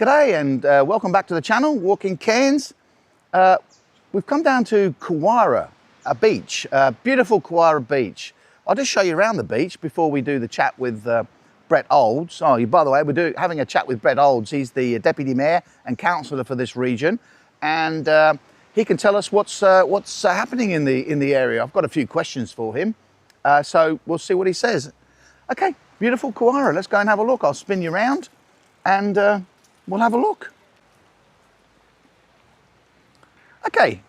G'day and welcome back to the channel, Walking Cairns. We've come down to Kewarra Beach, beautiful Kewarra Beach. I'll just show you around the beach before we do the chat with Brett Olds. Oh, by the way, we're having a chat with Brett Olds. He's the Deputy Mayor and Councillor for this region, and he can tell us what's happening in the area. I've got a few questions for him, so we'll see what he says. Okay, beautiful Kewarra. Let's go and have a look. I'll spin you around, and we'll have a look. Okay,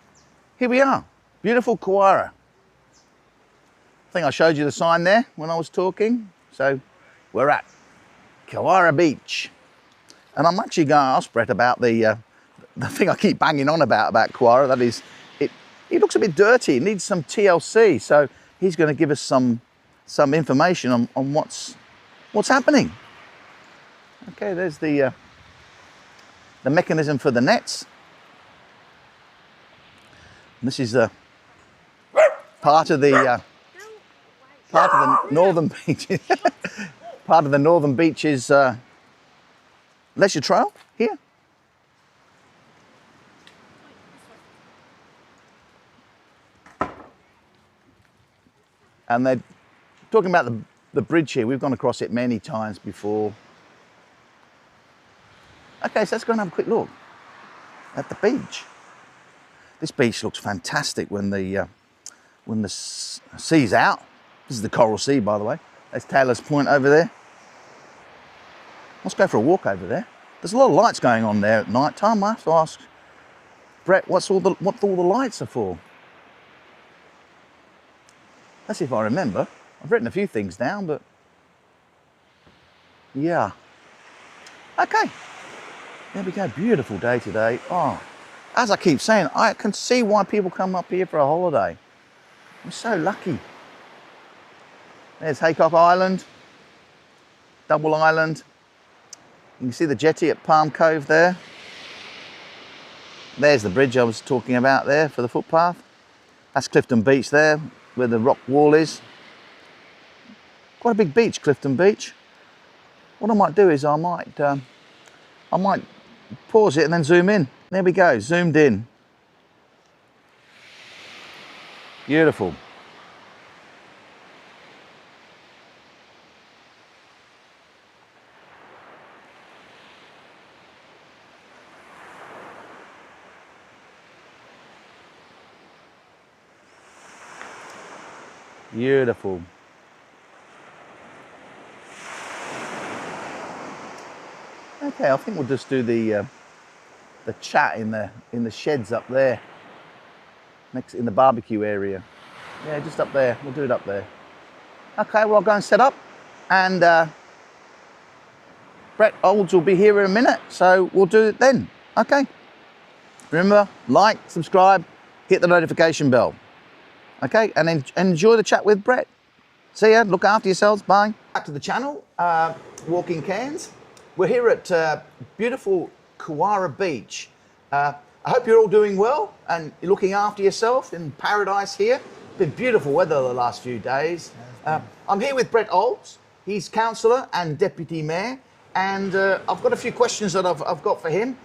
here we are. Beautiful Kewarra. I think I showed you the sign there when I was talking. So we're at Kewarra Beach. And I'm actually going to ask Brett about the thing I keep banging on about Kewarra. That is, it looks a bit dirty. It needs some TLC. So he's going to give us some information on what's happening. Okay, there's the mechanism for the nets. And this is part of the Northern Beaches. Part of the Northern Beaches leisure trail here. And they're talking about the bridge here. We've gone across it many times before. Okay, so let's go and have a quick look at the beach. This beach looks fantastic when the sea's out. This is the Coral Sea, by the way. There's Taylor's Point over there. Let's go for a walk over there. There's a lot of lights going on there at night time. I have to ask Brett what all the lights are for. Let's see if I remember. I've written a few things down, but yeah. Okay. There we go. Beautiful day today. Oh, as I keep saying, I can see why people come up here for a holiday. I'm so lucky. There's Haycock Island, Double Island. You can see the jetty at Palm Cove there. There's the bridge I was talking about there for the footpath. That's Clifton Beach there, where the rock wall is. Quite a big beach, Clifton Beach. What I might do is I might pause it and then zoom in. There we go, zoomed in. Beautiful. Beautiful. Okay, I think we'll just do the chat in the sheds up there, next in the barbecue area. Yeah, just up there. We'll do it up there. Okay, well, I'll go and set up, and Brett Olds will be here in a minute, so we'll do it then. Okay. Remember, like, subscribe, hit the notification bell. Okay, and enjoy the chat with Brett. See ya. Look after yourselves. Bye. Back to the channel, Walking Cairns. We're here at beautiful Kewarra Beach. I hope you're all doing well and you're looking after yourself in paradise here. It's been beautiful weather the last few days. I'm here with Brett Olds. He's Councillor and Deputy Mayor, and I've got a few questions that I've got for him.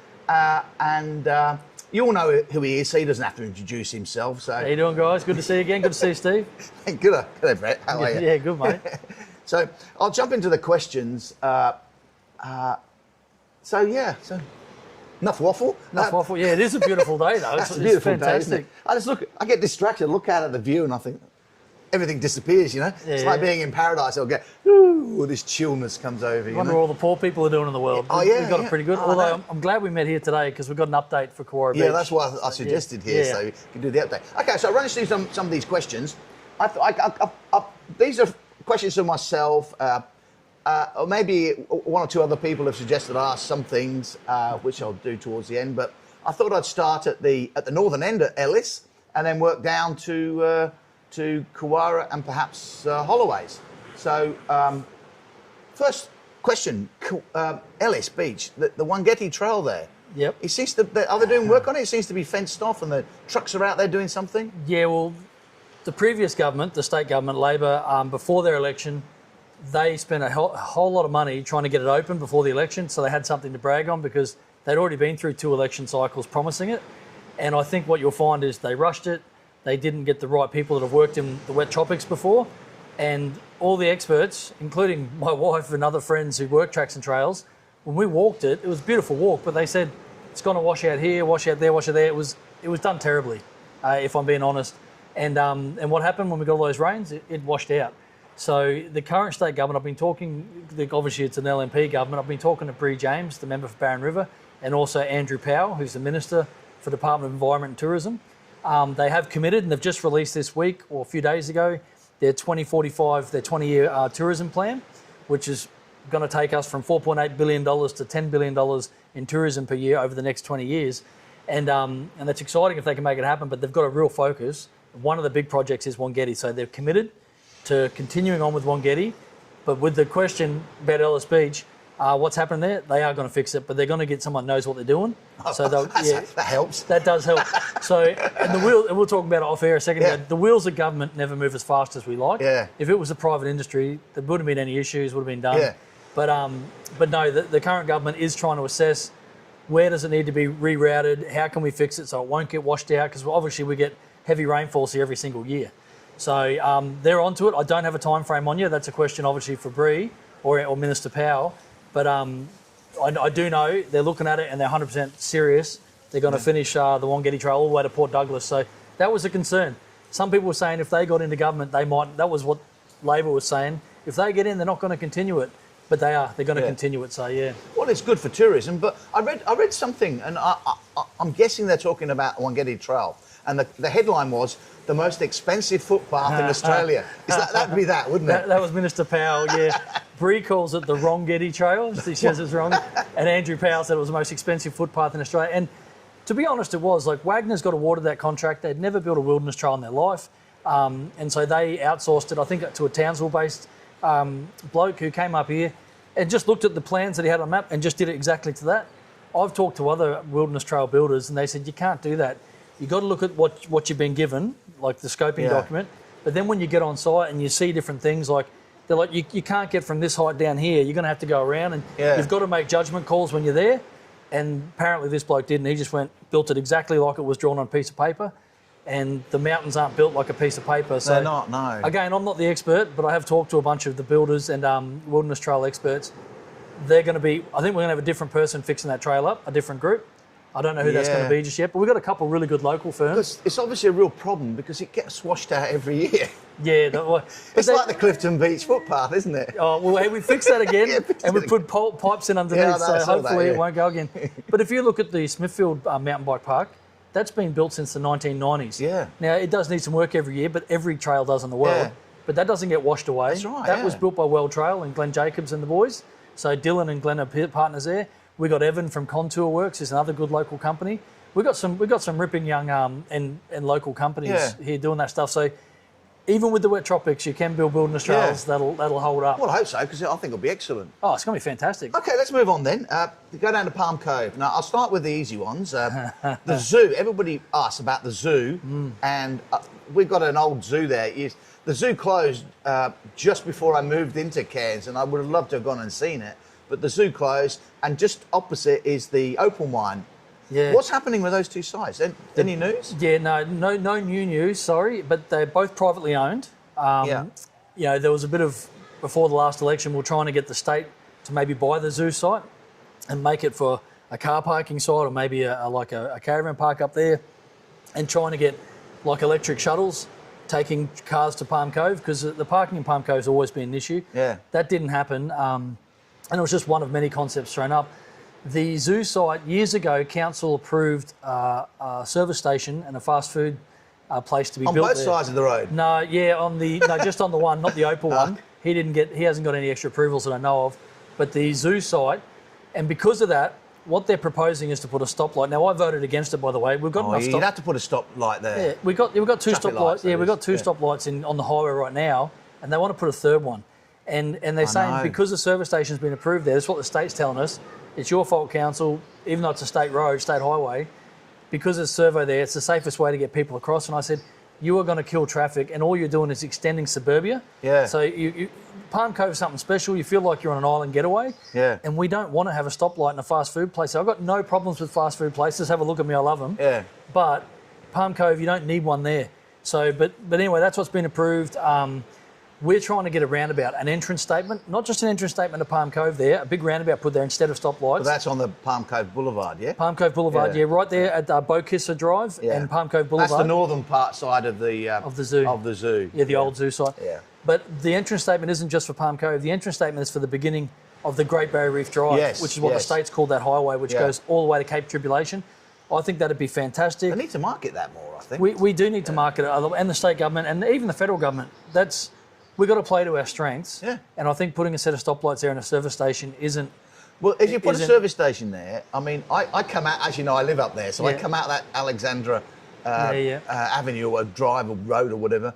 You all know who he is, so he doesn't have to introduce himself. So. How you doing, guys? Good to see you again. Good to see you, Steve. Good day, Brett. How are you? Yeah, good, mate. So I'll jump into the questions. So enough waffle. Enough waffle. Yeah, it is a beautiful day, though. It's a beautiful fantastic. Day, I get distracted, look out at the view, and I think everything disappears. You know, it's like being in paradise. I'll get, ooh, this chillness comes over. I wonder what all the poor people are doing in the world. Oh yeah, we've got it pretty good. Although I'm glad we met here today because we've got an update for Kewarra Beach. Yeah, that's why I suggested here, so you can do the update. Okay, so I'll run through some of these questions. These are questions for myself. Or maybe one or two other people have suggested I ask some things, which I'll do towards the end. But I thought I'd start at the northern end at Ellis, and then work down to Kewarra and perhaps Holloways. So first question: Ellis Beach, the Wangetti Trail there. Yep. It seems to. Are they doing work on it? It seems to be fenced off, and the trucks are out there doing something. Yeah. Well, the previous government, the state government, Labor, before their election, they spent a whole lot of money trying to get it open before the election, so they had something to brag on because they'd already been through 2 election cycles promising it. And I think what you'll find is they rushed it. They didn't get the right people that have worked in the wet tropics before. And all the experts, including my wife and other friends who work tracks and trails, when we walked it, it was a beautiful walk, but they said it's going to wash out here, wash out there, wash out there. It was done terribly, if I'm being honest. And what happened when we got all those rains? It washed out. So the current state government, I've been talking, obviously it's an LNP government, I've been talking to Bree James, the member for Barron River, and also Andrew Powell, who's the Minister for Department of Environment and Tourism. They have committed, and they've just released this week or a few days ago, their 2045, their 20-year tourism plan, which is going to take us from $4.8 billion to $10 billion in tourism per year over the next 20 years. And that's exciting if they can make it happen, but they've got a real focus. One of the big projects is Wangetti, so they're committed to continuing on with Wangetti, but with the question about Ellis Beach, what's happened there? They are going to fix it, but they're going to get someone who knows what they're doing. So that helps. That does help. So, and and we'll talk about it off air a second. Yeah. The wheels of government never move as fast as we like. Yeah. If it was a private industry, there wouldn't have been any issues, would have been done. Yeah. But no, the current government is trying to assess where does it need to be rerouted, how can we fix it so it won't get washed out, because obviously we get heavy rainfalls here every single year. So they're onto it. I don't have a time frame on you. That's a question obviously for Bree or Minister Powell. But I do know they're looking at it and they're 100% serious. They're going to finish the Wangetti Trail all the way to Port Douglas. So that was a concern. Some people were saying if they got into government, they might. That was what Labor was saying. If they get in, they're not going to continue it. But they are. They're going to continue it. So yeah. Well, it's good for tourism. But I read something, and I'm guessing they're talking about Wangetti Trail. And the headline was the most expensive footpath in Australia. That'd be that, wouldn't it? That was Minister Powell, yeah. Bree calls it the Wangetti Trail. She says it's wrong. And Andrew Powell said it was the most expensive footpath in Australia. And to be honest, it was. Like, Wagner's got awarded that contract. They'd never built a wilderness trail in their life. And so they outsourced it, I think, to a Townsville-based bloke who came up here and just looked at the plans that he had on the map and just did it exactly to that. I've talked to other wilderness trail builders and they said, you can't do that. You've got to look at what you've been given, like the scoping document. But then when you get on site and you see different things, like they're like, you can't get from this height down here. You're going to have to go around and you've got to make judgment calls when you're there. And apparently this bloke didn't. He just built it exactly like it was drawn on a piece of paper. And the mountains aren't built like a piece of paper. So they're not, no. Again, I'm not the expert, but I have talked to a bunch of the builders and wilderness trail experts. They're going to be, I think we're going to have a different person fixing that trail up, a different group. I don't know who that's going to be just yet, but we've got a couple of really good local firms. It's obviously a real problem because it gets washed out every year. Yeah. It's like the Clifton Beach footpath, isn't it? Oh, well, hey, we fixed that again and we put pipes in underneath, so hopefully it won't go again. But if you look at the Smithfield mountain bike park, that's been built since the 1990s. Yeah. Now, it does need some work every year, but every trail does in the world. Yeah. But that doesn't get washed away. That's right, That was built by World Trail and Glenn Jacobs and the boys. So Dylan and Glenn are partners there. We got Evan from Contour Works, is another good local company. We've got some ripping young and local companies here doing that stuff. So even with the wet tropics, you can build wilderness trails that'll hold up. Well, I hope so, because I think it'll be excellent. Oh, it's going to be fantastic. Okay, let's move on then. Go down to Palm Cove. Now, I'll start with the easy ones. The zoo. Everybody asks about the zoo, and we've got an old zoo there. The zoo closed just before I moved into Cairns, and I would have loved to have gone and seen it. But the zoo closed, and just opposite is the opal mine. Yeah. What's happening with those two sites? Any news? Yeah, no new news, sorry, but they're both privately owned. You know, there was a bit of, before the last election, we were trying to get the state to maybe buy the zoo site and make it for a car parking site or maybe a caravan park up there, and trying to get like electric shuttles taking cars to Palm Cove, because the parking in Palm Cove has always been an issue. Yeah. That didn't happen, and it was just one of many concepts thrown up. The zoo site, years ago, council approved a service station and a fast food place to be built on both there. sides of the road? No, just on the one, not the opal one. He hasn't got any extra approvals that I know of. But the zoo site, and because of that, what they're proposing is to put a stoplight. Now, I voted against it, by the way. We've got enough you'd have to put a stoplight there. Yeah, we've got two stoplights. Yeah, we've got two stoplights on the highway right now, and they want to put a third one. And they're saying because the service station's been approved there, that's what the state's telling us. It's your fault, council, even though it's a state road, state highway, because there's servo there, it's the safest way to get people across. And I said, you are going to kill traffic, and all you're doing is extending suburbia. Yeah. So Palm Cove is something special. You feel like you're on an island getaway. Yeah. And we don't want to have a stoplight in a fast food place. So I've got no problems with fast food places. Have a look at me, I love them. Yeah. But Palm Cove, you don't need one there. So, but anyway, that's what's been approved. We're trying to get a roundabout, an entrance statement, not just an entrance statement to Palm Cove there, a big roundabout put there instead of stoplights. Well, that's on the Palm Cove Boulevard, yeah? Palm Cove Boulevard, yeah, right there at Beaukisser Drive and Palm Cove Boulevard. That's the northern side of the zoo. Of the zoo. Yeah, the old zoo site. Yeah. But the entrance statement isn't just for Palm Cove. The entrance statement is for the beginning of the Great Barrier Reef Drive, which is what the state's called that highway, which goes all the way to Cape Tribulation. I think that'd be fantastic. They need to market that more, I think. We do need to market it, and the state government, and even the federal government. We've got to play to our strengths. Yeah. And I think putting a set of stoplights there and a service station isn't. Well, if you put a service station there, I mean, I come out, as you know, I live up there, so I come out that Alexandra Avenue or drive or road or whatever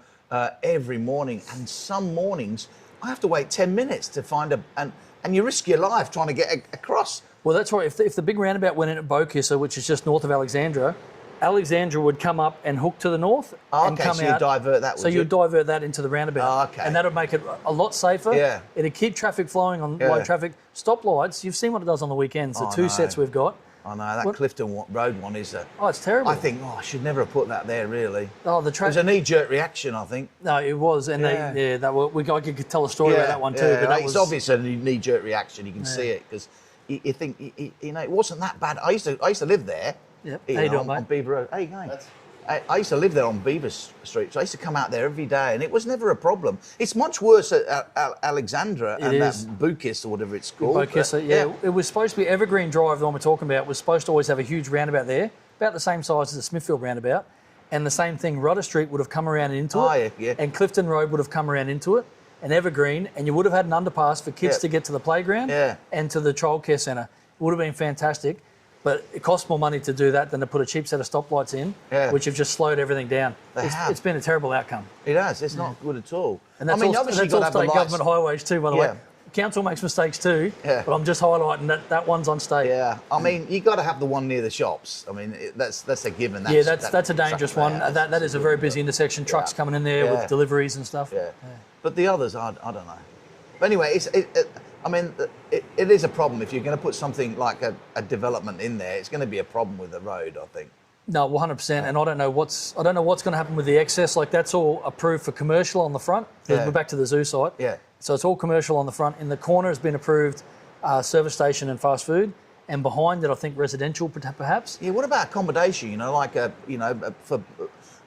every morning, and some mornings I have to wait 10 minutes to find and you risk your life trying to get across. Well, that's right. If the big roundabout went in at Beaukisser, which is just north of Alexandra would come up and hook to the north and come so out. You divert that, So you'd divert that into the roundabout. Okay. And that would make it a lot safer. Yeah. It'd keep traffic flowing on wide traffic. Stoplights, you've seen what it does on the weekends, the two sets we've got. I know, that Clifton Road one is it's terrible. I think, I should never have put that there, really. Oh, the It was a knee-jerk reaction, I think. No, it was. And I could tell a story about that one too. Yeah, but it's obvious a knee-jerk reaction. You can see it, because you think, it wasn't that bad. I used to live there. Yep. How you doing, mate? On Beaver Road. How you going? I used to live there on Beaver Street, so I used to come out there every day, and it was never a problem. It's much worse at Alexandra and that Beaukisser or whatever it's called. Beaukisser, yeah. It was supposed to be Evergreen Drive, the one we're talking about, was supposed to always have a huge roundabout there, about the same size as the Smithfield roundabout, and the same thing, Rudder Street would have come around into it, and Clifton Road would have come around into it, and Evergreen, and you would have had an underpass for kids to get to the playground and to the childcare centre. It would have been fantastic. But it costs more money to do that than to put a cheap set of stoplights in, which have just slowed everything down. It's been a terrible outcome. It has. It's not good at all. And that's obviously that's all state government highways too, by the way. Council makes mistakes too, but I'm just highlighting that one's on state. Yeah, I mean, you got to have the one near the shops. I mean, that's a given. That's a dangerous one. That is a very busy intersection. Trucks coming in there with deliveries and stuff. Yeah. But the others, I don't know. But anyway, it is a problem. If you're going to put something like a development in there, it's going to be a problem with the road, I think. No, 100%. And I don't know what's going to happen with the excess. Like, that's all approved for commercial on the front. We're back to the zoo site. Yeah. So it's all commercial on the front. In the corner has been approved service station and fast food. And behind it, I think residential, perhaps. Yeah. What about accommodation?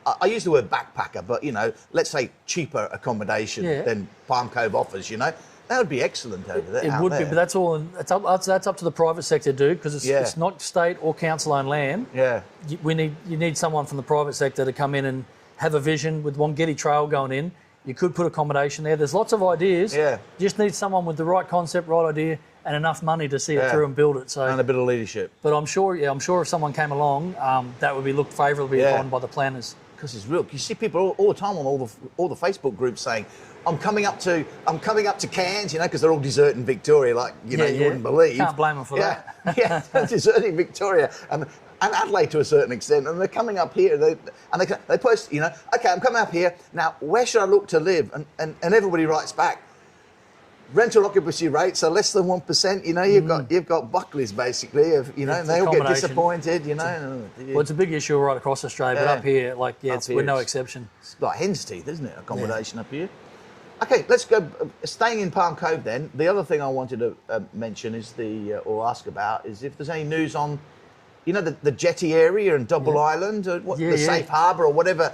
I use the word backpacker, but let's say cheaper accommodation than Palm Cove offers. That would be excellent over there. It would be, but that's all. That's up to the private sector to do, because it's not state or council-owned land. Yeah. You need someone from the private sector to come in and have a vision with Wangetti Trail going in. You could put accommodation there. There's lots of ideas. Yeah. You just need someone with the right concept, right idea, and enough money to see it through and build it. So and a bit of leadership. But I'm sure if someone came along, that would be looked favourably upon by the planners. Because it's real. You see people all the time on all the Facebook groups saying, I'm coming up to Cairns, because they're all deserting Victoria, you wouldn't believe. Can't blame them for that. Yeah, they're deserting Victoria and Adelaide to a certain extent, and they're coming up here. They post, okay, I'm coming up here now. Where should I look to live? And everybody writes back, rental occupancy rates are less than 1%. You've got Buckleys basically and they all get disappointed. Well, it's a big issue right across Australia, but up here, we're no exception. It's like hen's teeth, isn't it? Accommodation up here. Okay, let's go. Staying in Palm Cove then, the other thing I wanted to mention is or ask about is if there's any news on, the jetty area and Double Island, or the safe harbour, or whatever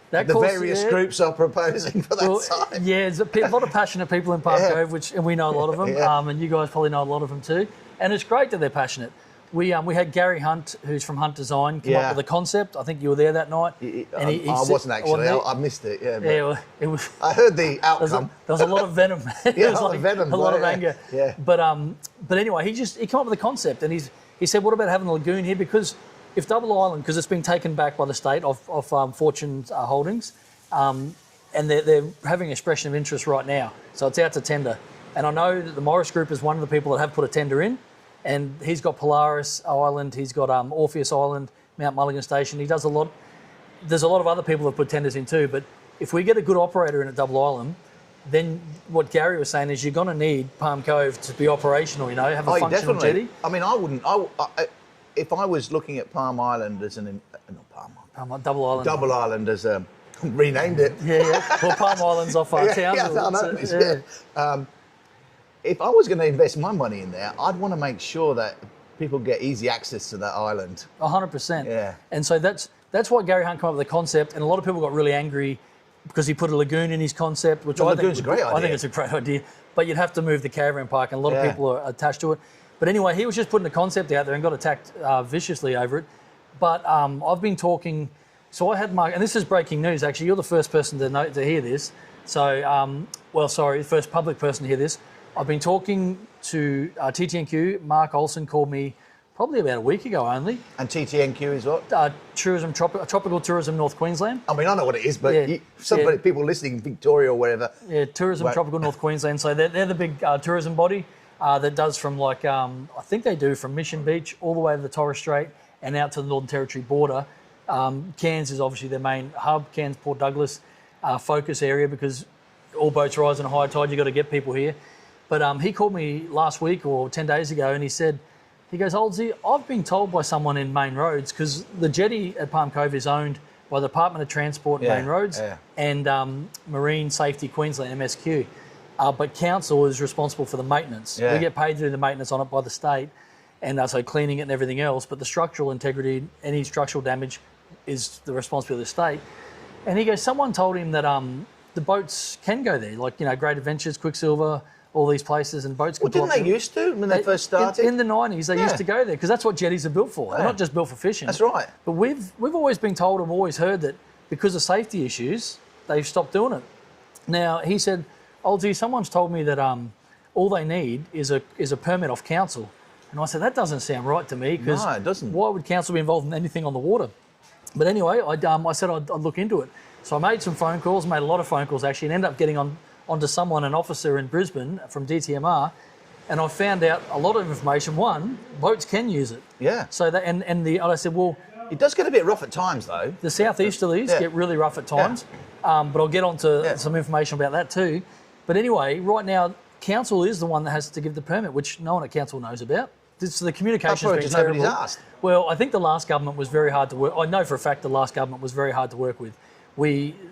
the various groups are proposing for that site. Yeah, there's a lot of passionate people in Palm Cove, and we know a lot of them, and you guys probably know a lot of them too. And it's great that they're passionate. We had Gary Hunt, who's from Hunt Design, come up with a concept. I think you were there that night. I wasn't actually. I missed it. Yeah, it was. I heard the outcome. There was a lot of venom. A lot of venom. A lot of anger. Yeah. But anyway, he came up with a concept, and he said, what about having a lagoon here? Because if Double Island, because it's been taken back by the state of Fortune's holdings, and they're having expression of interest right now, so it's out to tender. And I know that the Morris Group is one of the people that have put a tender in. And he's got Polaris Island, he's got Orpheus Island, Mount Mulligan Station. He does a lot. There's a lot of other people that put tenders in too. But if we get a good operator in at Double Island, then what Gary was saying is you're going to need Palm Cove to be operational, you know, have a functional jetty. I mean, if I was looking at Palm Island as Double Island. Double Island as a, renamed it. Yeah. Well, Palm Island's off our town. Yeah, I know. If I was going to invest my money in there, I'd want to make sure that people get easy access to that island. 100%. Yeah. And so that's why Gary Hunt came up with the concept, and a lot of people got really angry because he put a lagoon in his concept, which I think is a great idea. I think it's a great idea, but you'd have to move the caravan park, and a lot of people are attached to it. But anyway, he was just putting the concept out there and got attacked viciously over it. But I've been talking, so I had and this is breaking news actually, you're the first person to hear this. So, first public person to hear this. I've been talking to TTNQ. Mark Olsen called me probably about a week ago only. And TTNQ is what? Tropical Tourism North Queensland. I mean, I know what it is, but people listening in Victoria or wherever. Yeah, Tourism Tropical North Queensland. So they're the big tourism body that does from I think they do from Mission Beach all the way to the Torres Strait and out to the Northern Territory border. Cairns is obviously their main hub, Cairns Port Douglas focus area, because all boats rise on high tide, you've got to get people here. But he called me last week or 10 days ago and he goes, Oldsy, I've been told by someone in Main Roads, because the jetty at Palm Cove is owned by the Department of Transport and Main Roads and Marine Safety Queensland, MSQ. But council is responsible for the maintenance. We get paid to do the maintenance on it by the state, and so cleaning it and everything else. But the structural integrity, any structural damage, is the responsibility of the state. And he goes, someone told him that the boats can go there, like, you know, Great Adventures, Quicksilver, all these places, and boats can didn't they used to when they first started? In the 90s, they used to go there, because that's what jetties are built for. They're not just built for fishing. That's right. But we've always been told and always heard that because of safety issues, they've stopped doing it. Now, he said, Oldsy, someone's told me that all they need is a permit off council. And I said, that doesn't sound right to me, because it doesn't. Why would council be involved in anything on the water? But anyway, I said I'd look into it. So I made some phone calls, made a lot of phone calls actually, and ended up getting onto an officer in Brisbane from DTMR, and I found out a lot of information. One, boats can use it. Yeah. So that and I said, well, it does get a bit rough at times though. The southeasterlies get really rough at times, but I'll get onto some information about that too. But anyway, right now, council is the one that has to give the permit, which no one at council knows about. So the communication's been terrible. Nobody's asked. Well, I think the last government was very hard to work. I know for a fact the last government was very hard to work with.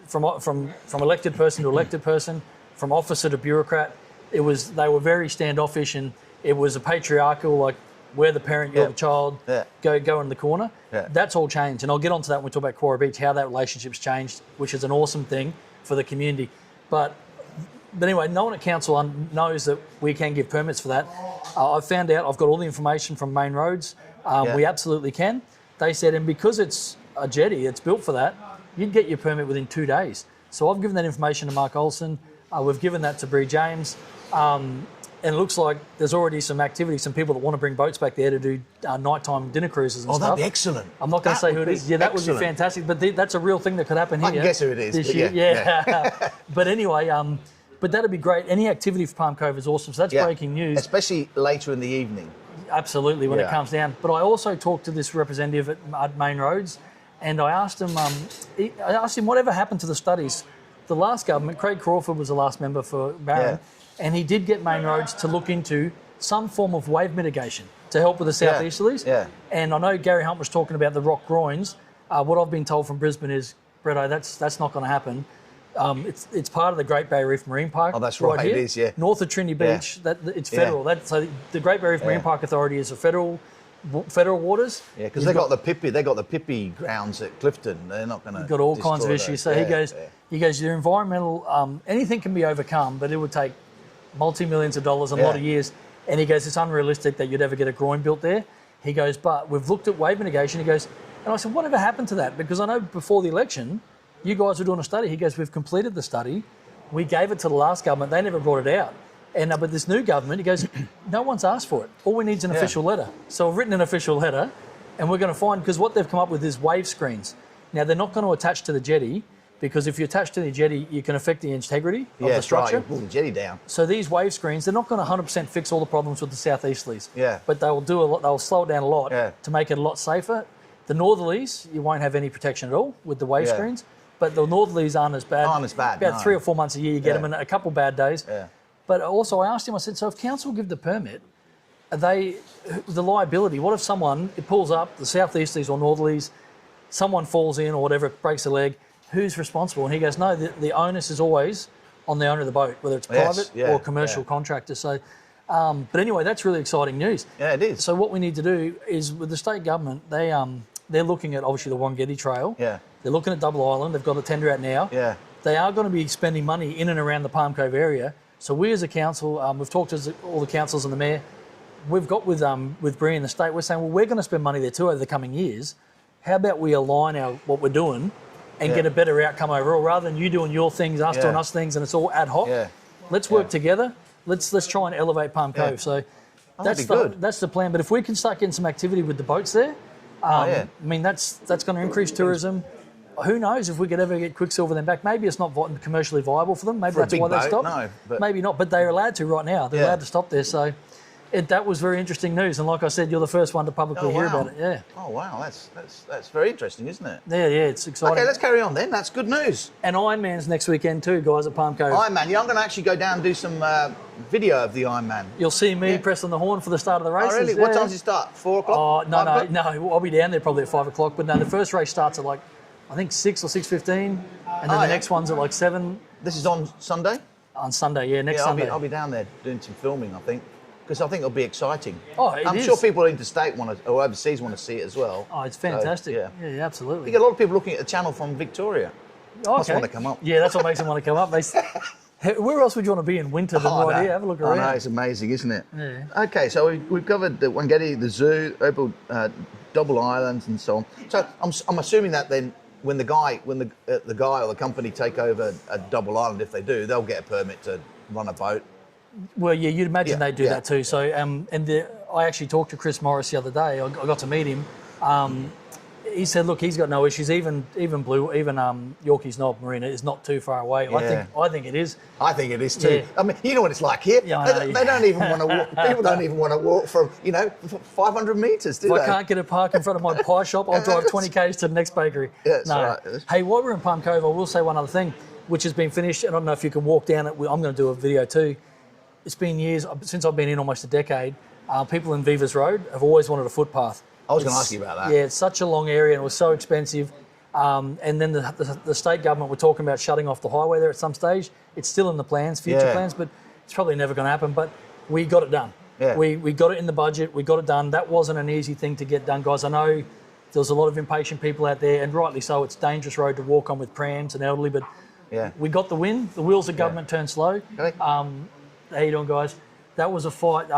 From elected person to elected person, from officer to bureaucrat, they were very standoffish, and it was a patriarchal, like, we're the parent, you're the child, go in the corner. Yeah. That's all changed, and I'll get onto that when we talk about Kewarra Beach, how that relationship's changed, which is an awesome thing for the community. But anyway, no one at council knows that we can give permits for that. I've found out, I've got all the information from Main Roads. We absolutely can. They said, and because it's a jetty, it's built for that, you'd get your permit within 2 days. So I've given that information to Mark Olsen. We've given that to Bree James. And it looks like there's already some activity, some people that want to bring boats back there to do nighttime dinner cruises and stuff. Oh, that'd be excellent. I'm not going to say who it is. Yeah, that would be fantastic. But that's a real thing that could happen here. I can guess who it is. This year. Yeah. But anyway, but that'd be great. Any activity for Palm Cove is awesome. So that's breaking news. Especially later in the evening. Absolutely, when it comes down. But I also talked to this representative at Main Roads, and I asked him whatever happened to the studies. The last government, Craig Crawford was the last member for Barron, and he did get Main Roads to look into some form of wave mitigation to help with the southeasterlies. Yeah. And I know Gary Hunt was talking about the rock groins. What I've been told from Brisbane is, Bretto, that's not going to happen. It's part of the Great Barrier Reef Marine Park. Oh, that's right, here, it is, yeah. North of Trinity Beach, it's federal. So the Great Barrier Reef Marine Park Authority is a federal waters. Yeah, because they got the Pippi grounds at Clifton. They're not going to. Got all kinds of issues. So he goes, your environmental, anything can be overcome, but it would take multi-millions of dollars and a lot of years. And he goes, it's unrealistic that you'd ever get a groin built there. He goes, but we've looked at wave mitigation. He goes, and I said, whatever happened to that? Because I know before the election, you guys were doing a study. He goes, we've completed the study. We gave it to the last government. They never brought it out. And but this new government, he goes, no one's asked for it. All we need is an official letter. So I've written an official letter, and we're going to find, because what they've come up with is wave screens. Now, they're not going to attach to the jetty, because if you attach to the jetty, you can affect the integrity of the structure. Right, you pull the jetty down. So these wave screens, they're not going to 100% fix all the problems with the southeasterlies. Yeah. But they will do a lot. They'll slow it down a lot to make it a lot safer. The northerlies, you won't have any protection at all with the wave screens. but the northerlies aren't as bad. Aren't as bad, About no. 3 or 4 months a year you get them, and a couple bad days. Yeah. But also I asked him, I said, so if council give the permit, are they, the liability, what if someone, it pulls up, the southeasterlies or northerlies, someone falls in or whatever, breaks a leg, who's responsible? And he goes, no, the onus is always on the owner of the boat, whether it's private or commercial contractor. So, but anyway, that's really exciting news. Yeah, it is. So what we need to do is, with the state government, they're looking at obviously the Wangetti Trail. Yeah. They're looking at Double Island. They've got a tender out now. Yeah. They are going to be spending money in and around the Palm Cove area. So we as a council, we've talked to all the councils and the mayor. We've got with Bree and the state, we're saying, well, we're going to spend money there too over the coming years. How about we align what we're doing and get a better outcome overall, rather than you doing your things, us doing us things, and it's all ad hoc. Yeah. Let's work together. Let's try and elevate Palm Cove. So that's the plan. But if we can start getting some activity with the boats there, I mean, that's going to increase tourism. Who knows if we could ever get Quicksilver then back? Maybe it's not commercially viable for them. Maybe that's why they stopped. No, but maybe not. But they're allowed to right now. They're allowed to stop there. So that was very interesting news. And like I said, you're the first one to publicly hear about it. Yeah. Oh wow, that's very interesting, isn't it? Yeah, it's exciting. Okay, let's carry on then. That's good news. And Ironman's next weekend too, guys, at Palm Cove. Ironman. Yeah, I'm going to actually go down and do some video of the Ironman. You'll see me pressing the horn for the start of the races. Oh really? What time does it start? 4 o'clock? Oh no. I'll be down there probably at 5 o'clock. But no, the first race starts at I think 6 or 6:15, and then the next one's at 7. This is on Sunday? On Sunday, next Sunday. I'll be down there doing some filming, I think, because I think it'll be exciting. Oh, I'm sure people interstate or overseas want to see it as well. Oh, it's fantastic. So, yeah, absolutely. You get a lot of people looking at the channel from Victoria. Oh, Must want to come up. Yeah, that's what makes them want to come up. Where else would you want to be in winter than right here? Have a look around. I know, it's amazing, isn't it? Yeah. Okay, so we've covered the Wangetti, the zoo, Double Islands, and so on. So I'm assuming that then, when the guy or the company take over a Double Island, if they do, they'll get a permit to run a boat. Well, yeah, you'd imagine they'd do that too. So, I actually talked to Chris Morris the other day. I got to meet him. He said, look, he's got no issues. Even Yorkeys Knob Marina is not too far away. Yeah. I think it is. I think it is too. Yeah. I mean, you know what it's like here. Yeah, they don't even want to walk. People don't even want to walk from 500 metres, do they? If I can't get a park in front of my pie shop, I'll drive 20 k's to the next bakery. Yeah, that's right. Hey, while we're in Palm Cove, I will say one other thing, which has been finished. And I don't know if you can walk down it. I'm going to do a video too. It's been years since I've been in, almost a decade. People in Vivas Road have always wanted a footpath. I was going to ask you about that. Yeah, it's such a long area and it was so expensive. And then the state government were talking about shutting off the highway there at some stage. It's still in the plans, future plans, but it's probably never going to happen. But we got it done. Yeah. We got it in the budget. We got it done. That wasn't an easy thing to get done, guys. I know there's a lot of impatient people out there, and rightly so. It's a dangerous road to walk on with prams and elderly, but we got the win. The wheels of government turned slow. Okay. How you doing, guys? That was a fight.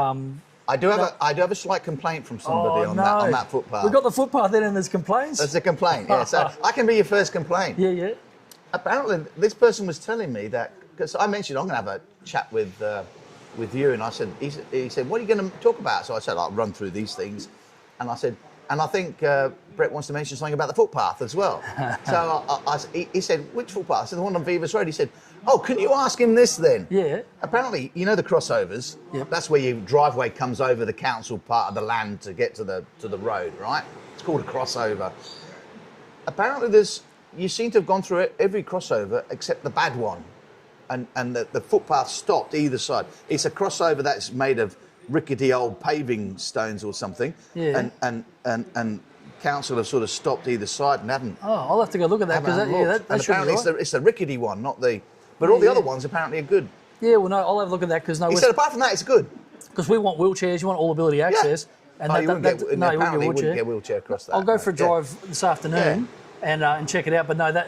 I do have a slight complaint from somebody on that footpath. We've got the footpath then, and there's complaints. There's a complaint. Yeah, so I can be your first complaint. Yeah. Apparently, this person was telling me that, because I mentioned I'm going to have a chat with you, and I said, he said, what are you going to talk about? So I said, I'll run through these things, and I said, and I think Brett wants to mention something about the footpath as well. So he said, which footpath? I said, the one on Vivas Road. He said, oh, can you ask him this then? Yeah. Apparently, you know the crossovers? Yep. That's where your driveway comes over the council part of the land to get to the road, right? It's called a crossover. Apparently, you seem to have gone through every crossover except the bad one. And the footpath stopped either side. It's a crossover that's made of rickety old paving stones or something. Yeah. And council have sort of stopped either side and haven't. Oh, I'll have to go look at that, because that should be right. It's the rickety one, not the. But all the other ones apparently are good. Yeah, well, no, I'll have a look at that, because He said apart from that, it's good. Because we want wheelchairs, you want all ability access. And you wouldn't get a wheelchair across that. I'll go for a drive this afternoon and check it out. But no,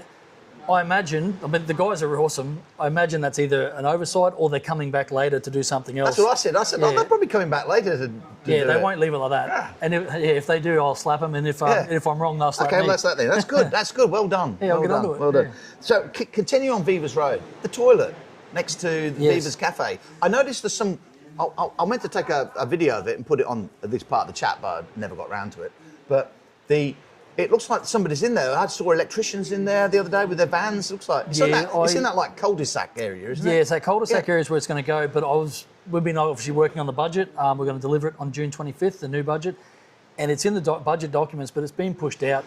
I imagine, the guys are awesome. I imagine that's either an oversight or they're coming back later to do something else. That's what I said. I said, they're probably coming back later to do they won't leave it like that. Yeah. And if they do, I'll slap them. And if I'm wrong, they'll slap me. Okay, well, that's that then. That's good. That's good. Well done. Yeah, I'll get onto it. Well done. So continue on Vivas Road. The toilet next to the Vivas Cafe. I noticed there's some. I meant to take a video of it and put it on this part of the chat, but I never got round to it. But it looks like somebody's in there. I saw electricians in there the other day with their vans. It looks like it's in that like cul-de-sac area, isn't it? Yeah, it's that cul-de-sac area is where it's going to go. But we've been obviously working on the budget. We're going to deliver it on June 25th, the new budget, and it's in the budget documents, but it's been pushed out.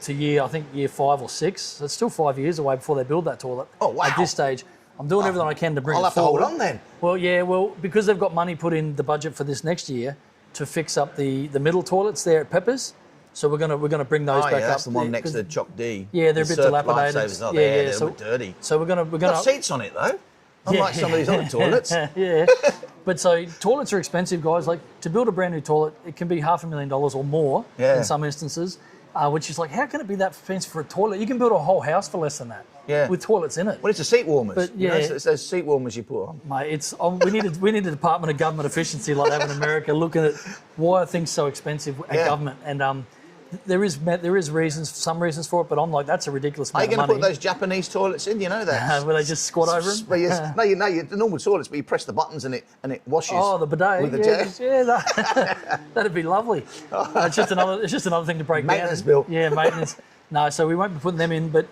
to year 5 or 6. So it's still 5 years away before they build that toilet. Oh, wow. At this stage, I'm doing everything I can to bring I'll it have to forward. hold on then. Well, yeah, because they've got money put in the budget for this next year to fix up the middle toilets there at Peppers. So we're gonna bring those back up. That's the one next to Choc D. Yeah, they're a bit dilapidated. They're a bit dirty. So we're gonna got seats on it though. Unlike some of these other toilets. Yeah. But so toilets are expensive, guys. Like to build a brand new toilet, it can be $500,000 or more in some instances. Which is like, how can it be that expensive for a toilet? You can build a whole house for less than that. Yeah. With toilets in it. Well, it's the seat warmers. But yeah, it's those seat warmers you put on. Mate, we need a Department of Government Efficiency like they have in America looking at why are things so expensive at government. And there is some reasons for it, but I'm like, that's a ridiculous amount of money. Are you going to put those Japanese toilets in? You know that? Where they just squat over them? No, the normal toilets, but you press the buttons and it washes. Oh, the bidet. With the That'd be lovely. It's just another thing to break maintenance down. bill. Yeah, maintenance. No, so we won't be putting them in, but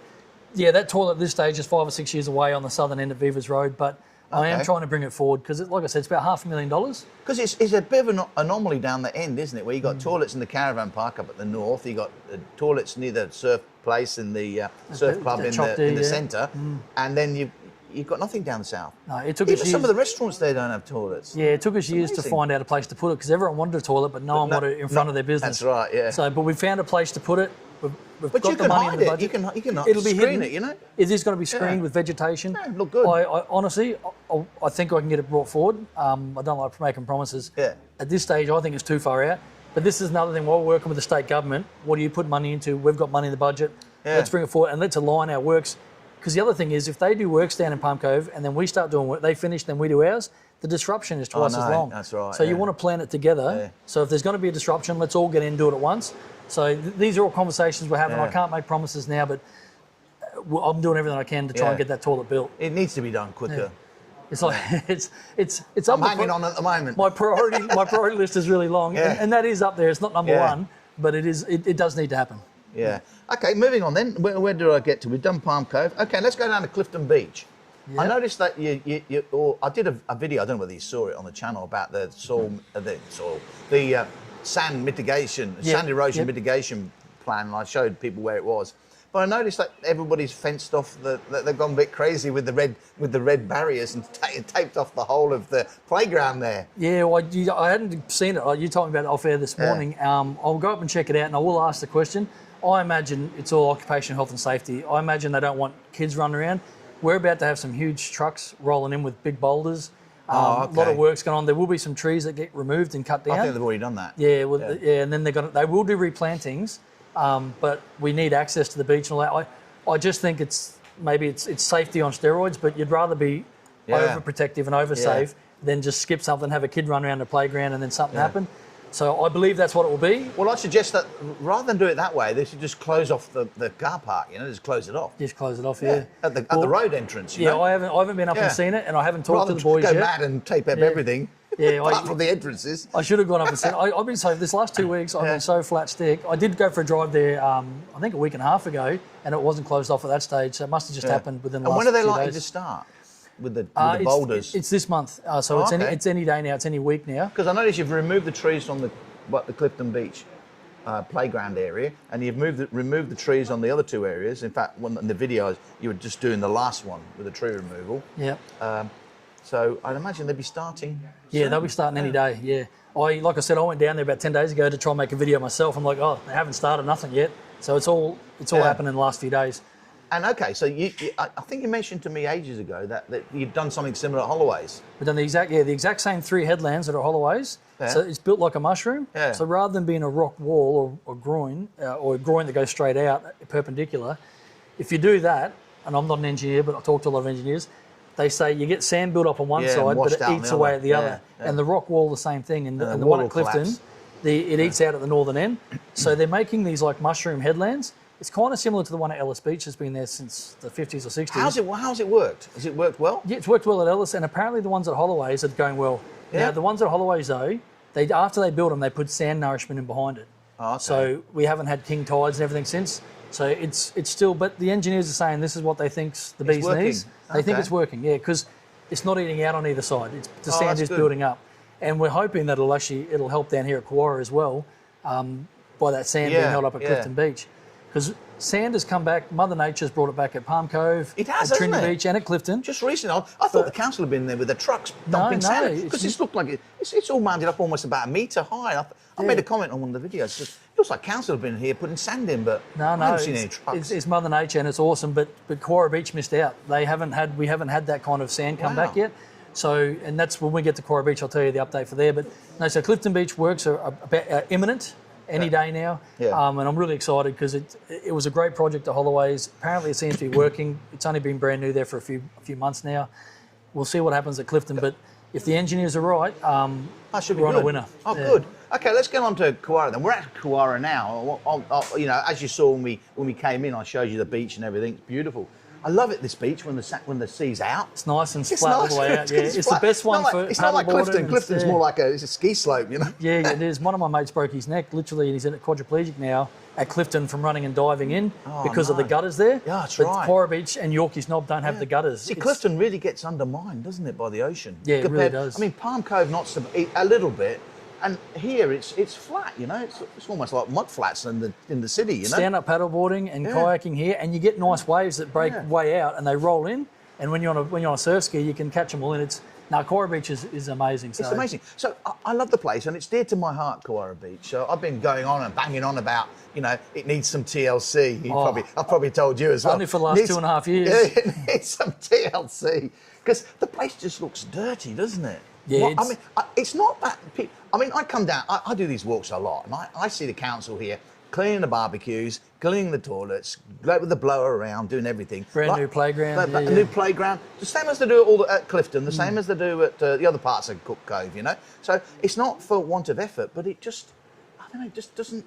yeah, that toilet at this stage is 5 or 6 years away on the southern end of Vivas Road, but I am trying to bring it forward because, like I said, it's about $500,000. Because it's a bit of an anomaly down the end, isn't it? Where you got toilets in the caravan park up at the north, you got toilets near the surf place and the surf club in the centre, and then you've got nothing down the south. No, it took us years. Some of the restaurants there don't have toilets. Yeah, it took us years to find out a place to put it because everyone wanted a toilet, but no one wanted it in front of their business. That's right. Yeah. So, but we found a place to put it. But you can hide it. You can It'll be screen hidden. it. You know. It is going to be screened with vegetation. Yeah, look good. I honestly, I think I can get it brought forward. I don't like making promises. Yeah. At this stage, I think it's too far out. But this is another thing. While we're working with the state government, what do you put money into? We've got money in the budget. Yeah. Let's bring it forward and let's align our works. Because the other thing is, if they do works down in Palm Cove and then we start doing work, they finish, then we do ours, the disruption is twice as long. That's right. So you want to plan it together. Yeah. So if there's going to be a disruption, let's all get in and do it at once. So these are all conversations we're having. I can't make promises now, but I'm doing everything I can to try and get that toilet built. It needs to be done quicker. Yeah. It's like it's. I'm hanging on at the moment. My priority list is really long, and that is up there. It's not number one, but it is. It does need to happen. Yeah. Okay, moving on then. Where did I get to? We've done Palm Cove. Okay, let's go down to Clifton Beach. Yep. I noticed that I did a video. I don't know whether you saw it on the channel about the sand mitigation, sand erosion mitigation plan. And I showed people where it was. But I noticed that everybody's fenced off. They've gone a bit crazy with the red barriers and taped off the whole of the playground there. Yeah, well, I hadn't seen it. You told me about it off air this morning. I'll go up and check it out, and I will ask the question. I imagine it's all occupational health and safety. I imagine they don't want kids running around. We're about to have some huge trucks rolling in with big boulders. A lot of work's going on. There will be some trees that get removed and cut down. I think they've already done that. Yeah, and then they will do replantings. But we need access to the beach and all that. I just think it's safety on steroids, but you'd rather be overprotective and oversafe than just skip something, have a kid run around the playground and then something happen. So I believe that's what it will be. Well, I suggest that rather than do it that way, they should just close off the car park. Just close it off. Just close it off, yeah. At the road entrance. You know? I haven't been up and seen it, and I haven't talked to the boys yet. Go mad and tape up everything. Yeah, apart from the entrances. I should have gone up and seen it. I've been this last 2 weeks. I've been so flat stick. I did go for a drive there. I think a week and a half ago, and it wasn't closed off at that stage. So it must have just happened within the last 2 days. And when are they likely to start with the boulders? It's this month. So it's any day now. It's any week now. Because I noticed you've removed the trees from the Clifton Beach playground area, and you've removed the trees on the other two areas. In fact, in the videos, you were just doing the last one with the tree removal. Yeah. So I'd imagine they'd be starting. Yeah, they'll be starting any day. Yeah. Like I said, I went down there about 10 days ago to try and make a video myself. I'm like, they haven't started nothing yet. So it's all happened in the last few days. And okay, so I think you mentioned to me ages ago that you've done something similar at Holloways. We've done the exact same 3 headlands that are Holloways. Yeah. So it's built like a mushroom. Yeah. So rather than being a rock wall or groin, or a groin that goes straight out perpendicular, if you do that, and I'm not an engineer, but I talk to a lot of engineers, they say you get sand built up on one side, but it eats away at the other. Yeah. And the rock wall, the same thing. And the one at Clifton, it eats out at the northern end. So they're making these like mushroom headlands. It's kind of similar to the one at Ellis Beach. It's been there since the 50s or 60s. How's it worked? Has it worked well? Yeah, it's worked well at Ellis, and apparently the ones at Holloways are going well. Yeah. Now, the ones at Holloways, though, after they built them, they put sand nourishment in behind it. Oh, okay. So we haven't had king tides and everything since. So it's still, but the engineers are saying this is what they think's the bee's knees. They think it's working, because it's not eating out on either side. The sand is building up. And we're hoping that it'll help down here at Kewarra as well, by that sand being held up at Clifton Beach. because sand has come back. Mother Nature's brought it back at Palm Cove, It has, at hasn't Trinity it? Beach, and at Clifton. Just recently, I thought the council had been there with the trucks dumping sand, because it's looked like it's all mounted up almost about a metre high. I made a comment on one of the videos. It looks like council have been here putting sand in, but I haven't seen any trucks. It's Mother Nature and it's awesome, but Kewarra Beach missed out. We haven't had that kind of sand come back yet. So, and that's when we get to Kewarra Beach, I'll tell you the update for there. But no, so Clifton Beach works are imminent any day now. Yeah. And I'm really excited because it was a great project at Holloway's. Apparently it seems to be working. It's only been brand new there for a few months now. We'll see what happens at Clifton, but if the engineers are right, we're on a winner. Oh, good. Okay, let's get on to Kewarra then. We're at Kewarra now. You know, as you saw when we came in, I showed you the beach and everything. It's beautiful. I love it, this beach, when the sea's out. It's nice and flat all the way out. Yeah, it's the best one for It's not like Clifton. paddleboarding. Clifton's more like it's a ski slope, you know? Yeah, it is. One of my mates broke his neck, literally, and he's in a quadriplegic now at Clifton from running and diving in because of the gutters there. Yeah, that's but right. Kewarra Beach and Yorkeys Knob don't have the gutters. See, Clifton really gets undermined, doesn't it, by the ocean? Yeah, it really does. I mean, Palm Cove, a little bit. And here it's flat, you know. It's almost like mud flats in the city, you know. Stand-up paddleboarding and kayaking here, and you get nice waves that break way out and they roll in. And when you're on a surf ski, you can catch them all in. Kewarra Beach is amazing. It's amazing. So I love the place, and it's dear to my heart, Kewarra Beach. So I've been going on and banging on about, you know, it needs some TLC. I've probably told you as well. Only for the last 2.5 years. Yeah, it needs some TLC because the place just looks dirty, doesn't it? Yeah, I mean, it's not that. I mean, I come down. I do these walks a lot, and I see the council here cleaning the barbecues, cleaning the toilets, with the blower around, doing everything. Brand new playground. A new playground, the same as they do at Clifton, the same as they do at the other parts of Cook Cove. You know, so it's not for want of effort, but it just, I don't know, it just doesn't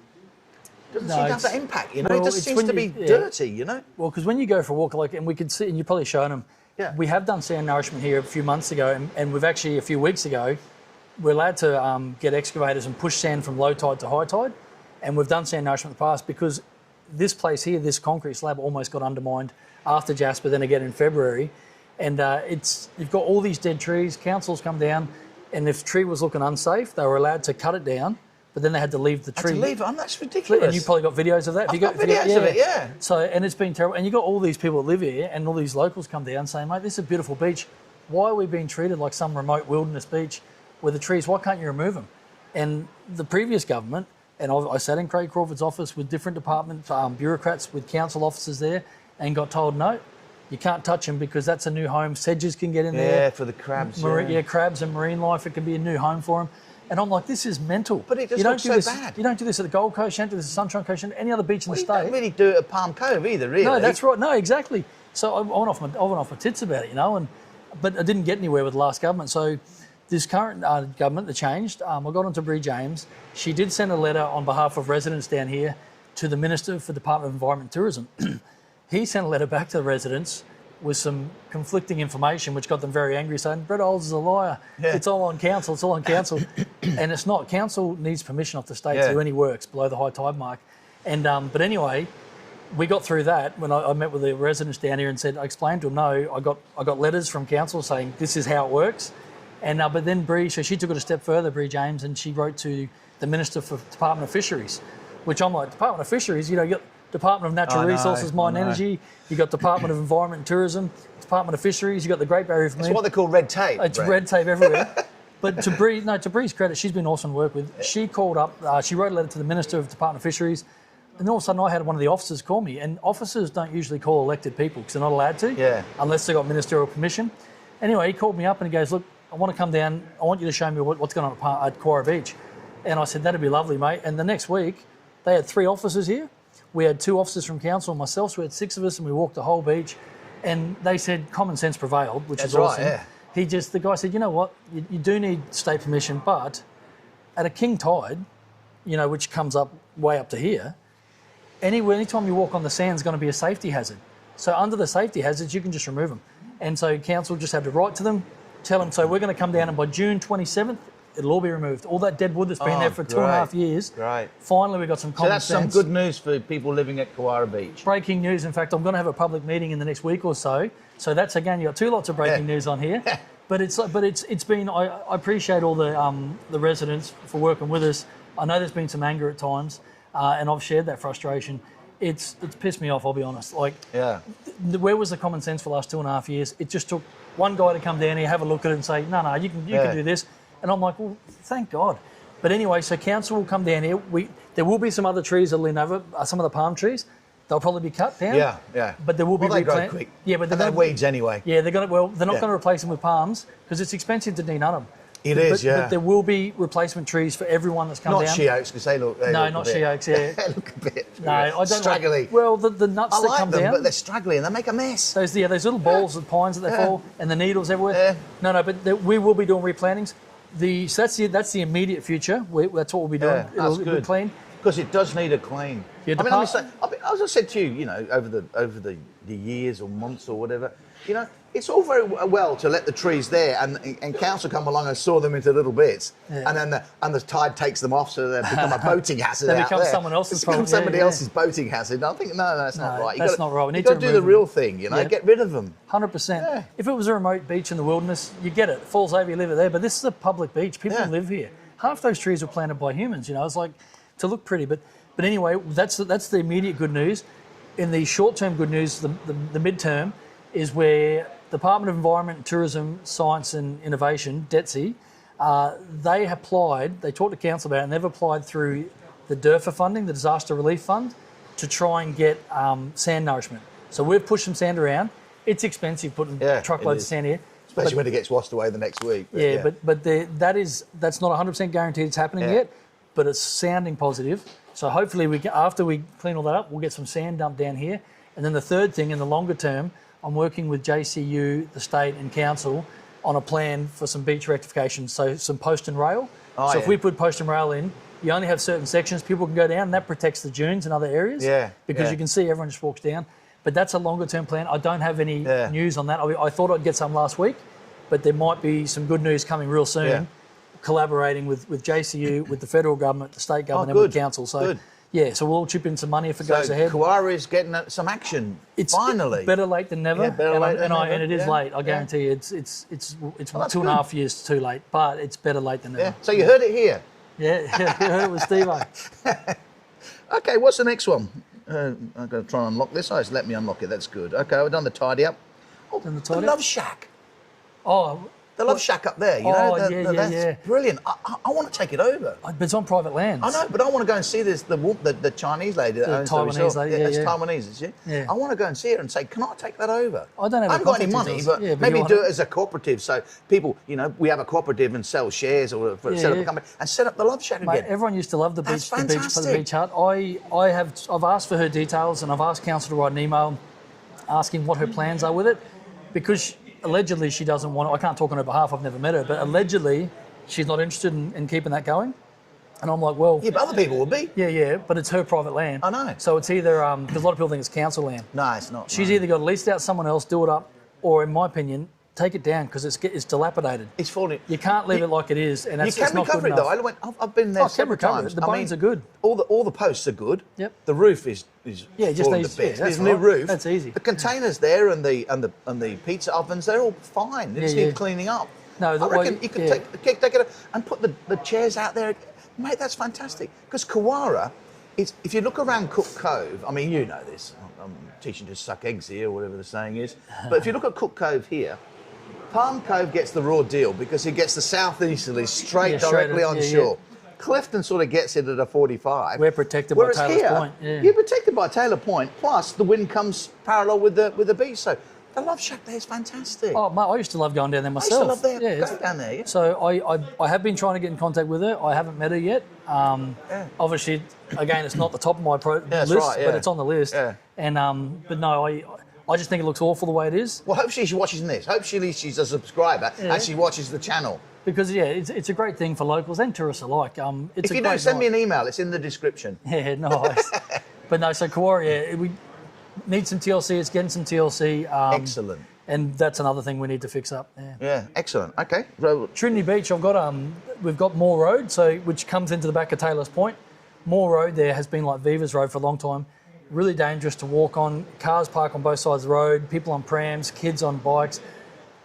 seem to have that impact. You know, it just seems to be dirty. You know. Well, because when you go for a walk, and we could see, and you've probably shown them. Yeah. We have done sand nourishment here a few months ago, and we've actually, a few weeks ago, we're allowed to get excavators and push sand from low tide to high tide. And we've done sand nourishment in the past because this place here, this concrete slab, almost got undermined after Jasper, then again in February. And you've got all these dead trees, councils come down, and if the tree was looking unsafe, they were allowed to cut it down, but then they had to leave the tree. That's ridiculous. And you've probably got videos of that. I've got videos of it, yeah. So, and it's been terrible. And you've got all these people that live here and all these locals come down saying, mate, this is a beautiful beach. Why are we being treated like some remote wilderness beach where the trees, why can't you remove them? And the previous government, and I sat in Craig Crawford's office with different department bureaucrats, with council officers there, and got told, no, you can't touch them because that's a new home. Sedges can get in there. Yeah, for the crabs. Crabs and marine life. It could be a new home for them. And I'm like, this is mental. But it just looks so bad. You don't do this at the Gold Coast, you don't do this at Sunshine Coast, any other beach in the state. You don't really do it at Palm Cove either, really. No, that's right. No, exactly. So I went off my tits about it, you know, but I didn't get anywhere with the last government. So this current government that changed, I got onto Bree James. She did send a letter on behalf of residents down here to the Minister for Department of Environment and Tourism. He sent a letter back to the residents with some conflicting information, which got them very angry, saying, Brett Olds is a liar. Yeah. It's all on council. And it's not. Council needs permission off the state to do any works below the high tide mark. And but anyway, we got through that when I met with the residents down here and said, I explained to them, no, I got letters from council saying this is how it works. And but then Bree, so she took it a step further, Bree James, and she wrote to the Minister for Department of Fisheries, which I'm like, Department of Fisheries, you know, you got Department of Natural Resources, Mine Energy, you got Department of Environment and Tourism, Department of Fisheries, you got the Great Barrier Reef. It's what they call red tape. It's red tape everywhere. But to Bree's credit, she's been awesome to work with. She called up, she wrote a letter to the Minister of Department of Fisheries, and then all of a sudden I had one of the officers call me, and officers don't usually call elected people because they're not allowed to, unless they got ministerial permission. Anyway, he called me up and he goes, look, I want to come down, I want you to show me what's going on at Kewarra Beach. And I said, that'd be lovely, mate. And the next week, they had 3 officers here. We had 2 officers from council and myself, so we had 6 of us, and we walked the whole beach. And they said common sense prevailed, which is awesome. Right, yeah. The guy said, you know what, you do need state permission, but at a king tide, you know, which comes up way up to here, anytime you walk on the sand is going to be a safety hazard. So under the safety hazards, you can just remove them. And so council just had to write to them, tell them, so we're going to come down and by June 27th, it'll all be removed. All that dead wood that's been there for 2.5 years. Right. Finally, we got some common sense. So that's some good news for people living at Kewarra Beach. Breaking news. In fact, I'm going to have a public meeting in the next week or so. So that's, again, you've got 2 lots of breaking news on here. But it's been. I appreciate all the residents for working with us. I know there's been some anger at times, and I've shared that frustration. It's pissed me off, I'll be honest. Like, Yeah. where was the common sense for the last 2.5 years? It just took one guy to come down here, have a look at it and say, no, you can do this. And I'm like, well, thank God. But anyway, so council will come down here. There will be some other trees that'll lean over, some of the palm trees. They'll probably be cut down. Yeah. But there will be they grow replant. quick. Yeah, but they're weeds anyway. Yeah, they're not going to replace them with palms because it's expensive to denut them. It is, yeah. But there will be replacement trees for everyone that's come down. Not she oaks, because they look. No, not she oaks. Yeah, they look a bit. No, I don't straggly. like. Well, the nuts I that like come them, down, but they're straggly and they make a mess. those little balls of pines that they fall, and the needles everywhere. Yeah. No, but we will be doing replantings. So that's the immediate future. That's what we'll be doing. Yeah, that's It'll be clean. Because it does need a clean. Yeah, I mean, as I said to you, over the years or months or whatever, it's all very well to let the trees there and council come along and saw them into little bits, and then the tide takes them off, so they become a boating hazard. They out become there. someone else's problem. Somebody else's boating hazard. I think no, that's not right. That's not right. We need to to do the remove real thing. Get rid of them. 100%. Yeah. If it was a remote beach in the wilderness, you get it. It falls over, you leave it there. But this is a public beach. People live here. Half those trees were planted by humans. It's like to look pretty. But anyway, that's the immediate good news. In the short-term good news, the midterm is where the Department of Environment, Tourism, Science and Innovation, DETSI, they talked to council about it, and they've applied through the DERFA funding, the Disaster Relief Fund, to try and get sand nourishment. So we've pushed some sand around. It's expensive putting truckloads of sand here. Especially when it gets washed away the next week. But that's not 100% guaranteed it's happening yet, but it's sounding positive. So hopefully after we clean all that up, we'll get some sand dumped down here. And then the third thing, in the longer term, I'm working with JCU, the state and council on a plan for some beach rectification, so some post and rail. If we put post and rail in, you only have certain sections people can go down, and that protects the dunes and other areas. Because you can see everyone just walks down. But that's a longer term plan. I don't have any news on that. I thought I'd get some last week, but there might be some good news coming real soon, collaborating with JCU, with the federal government, the state government and with council. So so we'll all chip in some money if it goes ahead. Kewarra is getting some action, finally. Better late than never. And it is late, I guarantee you. It's 2.5 years too late, but it's better late than never. So you heard it here. Yeah, you heard it with Steve-O. Okay, what's the next one? I'm going to try and unlock this. Let me unlock it. That's good. Okay, we've done the tidy up. The Love Shack. The Love Shack up there, that's brilliant. I want to take it over. But it's on private land. I know, but I want to go and see this. The Chinese lady that owns the resort. It's Taiwanese, is it? Yeah. I want to go and see her and say, can I take that over? I haven't got any money, but maybe do it as a cooperative. So people, we have a cooperative and sell shares or set up a company and set up the Love Shack again. Everyone used to love the beach, the beach hut. I've asked for her details, and I've asked council to write an email asking what her plans are with it, because allegedly she doesn't want it. I can't talk on her behalf, I've never met her, but allegedly she's not interested in keeping that going. And I'm like, well... Yeah, but other people would be. Yeah, but it's her private land. I know. So it's either, because a lot of people think it's council land. No, it's not. She's either got to lease it out to someone else, do it up, or in my opinion, take it down because it's dilapidated. It's falling. You can't leave it like it is, and that's not good enough. You can recover it though. I've been there several times. The bones are good. All the posts are good. Yep. The roof is just needs There's a new roof. That's easy. The containers there and the pizza ovens, they're all fine. They just need cleaning up. No, I reckon you could take it and put the chairs out there. Mate, that's fantastic. Because Kewarra, if you look around Cook Cove, I mean, you know this. I'm teaching you to suck eggs here, or whatever the saying is. But if you look at Cook Cove here, Palm Cove gets the raw deal because it gets the southeasterly straight directly on shore. Clifton sort of gets it at a 45. We're protected by Taylor's Point. You're protected by Taylor Point, plus the wind comes parallel with the beach. So the Love Shack there is fantastic. Oh, mate, I used to love going down there myself. I used to love go down there. Yeah. So I have been trying to get in contact with her. I haven't met her yet. Obviously, again, it's not the top of my list, but it's on the list. Yeah. And but no, I just think it looks awful the way it is. Well, hopefully she watches this. Hopefully she's a subscriber and she watches the channel. Because it's a great thing for locals and tourists alike. If you don't, send me an email. It's in the description. Yeah, nice. But no, so Kewarra, we need some TLC. It's getting some TLC. Excellent. And that's another thing we need to fix up. Yeah, excellent. Okay. Trinity Beach, we've got Moore Road, which comes into the back of Taylor's Point. Moore Road there has been like Viva's Road for a long time. Really dangerous to walk on. Cars park on both sides of the road. People on prams, kids on bikes.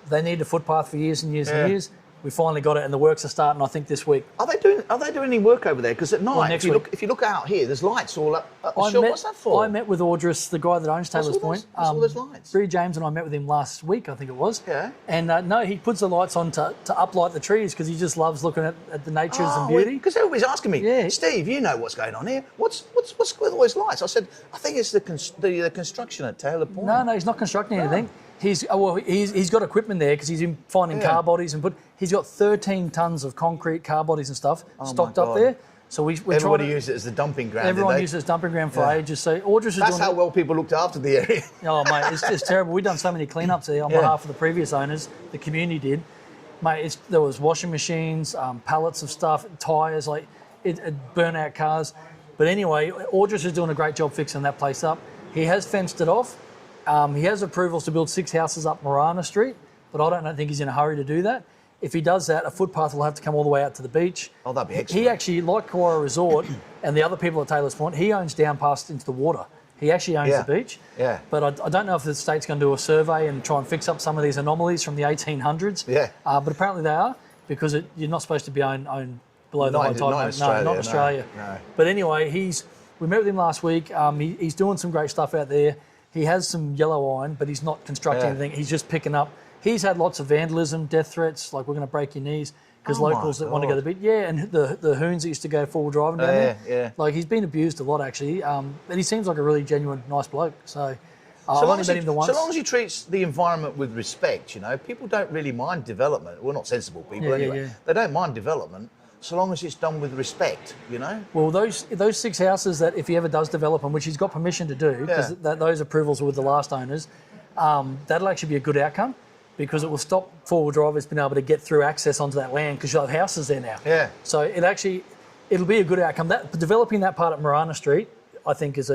They need a footpath for years and years and years. we finally got it, and the works are starting, I think, this week. Are they doing any work over there? Because at night, next if you look out here, there's lights all up the shore. What's that for? I met with Audris, the guy that owns Taylor's Point. What's all those lights? Bree James and I met with him last week, I think it was. Yeah. And no, he puts the lights on to uplight the trees because he just loves looking at the natures and beauty. Because everybody's asking me, Yeah. Steve, you know what's going on here. What's with all those lights? I said, I think it's the construction at Taylor Point. No, he's not constructing anything. He's got equipment there because he's in finding car bodies he's got 13 tons of concrete car bodies and stuff stocked up there. So everybody uses it as the dumping ground. Everyone uses it as dumping ground for ages. So Audris is That's how well people looked after the area. Oh mate, it's just terrible. We've done so many cleanups there on behalf of the previous owners. The community did, mate. There was washing machines, pallets of stuff, tyres, like it burnt out cars. But anyway, Audris is doing a great job fixing that place up. He has fenced it off. He has approvals to build 6 houses up Marana Street, but I don't think he's in a hurry to do that. If he does that, a footpath will have to come all the way out to the beach. Oh, that'd be excellent. He actually, like Kewarra Resort and the other people at Taylor's Point, he owns down past into the water. He actually owns the beach. Yeah. But I don't know if the state's going to do a survey and try and fix up some of these anomalies from the 1800s. Yeah. But apparently they are, because you're not supposed to be owned below the high tide. Not in Australia. No, not Australia. No. But anyway, we met with him last week. He's doing some great stuff out there. He has some yellow iron, but he's not constructing anything. He's just picking up. He's had lots of vandalism, death threats, like we're going to break your knees, because locals that want to go to the beach. Yeah, and the hoons that used to go forward driving down there. Yeah. Like, he's been abused a lot, actually. But he seems like a really genuine, nice bloke. So I've only met him the once. So long as he treats the environment with respect, people don't really mind development. Well, not sensible people anyway. Yeah. They don't mind development, so long as it's done with respect, Well, those 6 houses that if he ever does develop them, which he's got permission to do, because those approvals were with the last owners, that'll actually be a good outcome, because it will stop four-wheel drivers being able to get through access onto that land, because you'll have houses there now. Yeah. So it'll be a good outcome. Developing that part at Marana Street, I think, is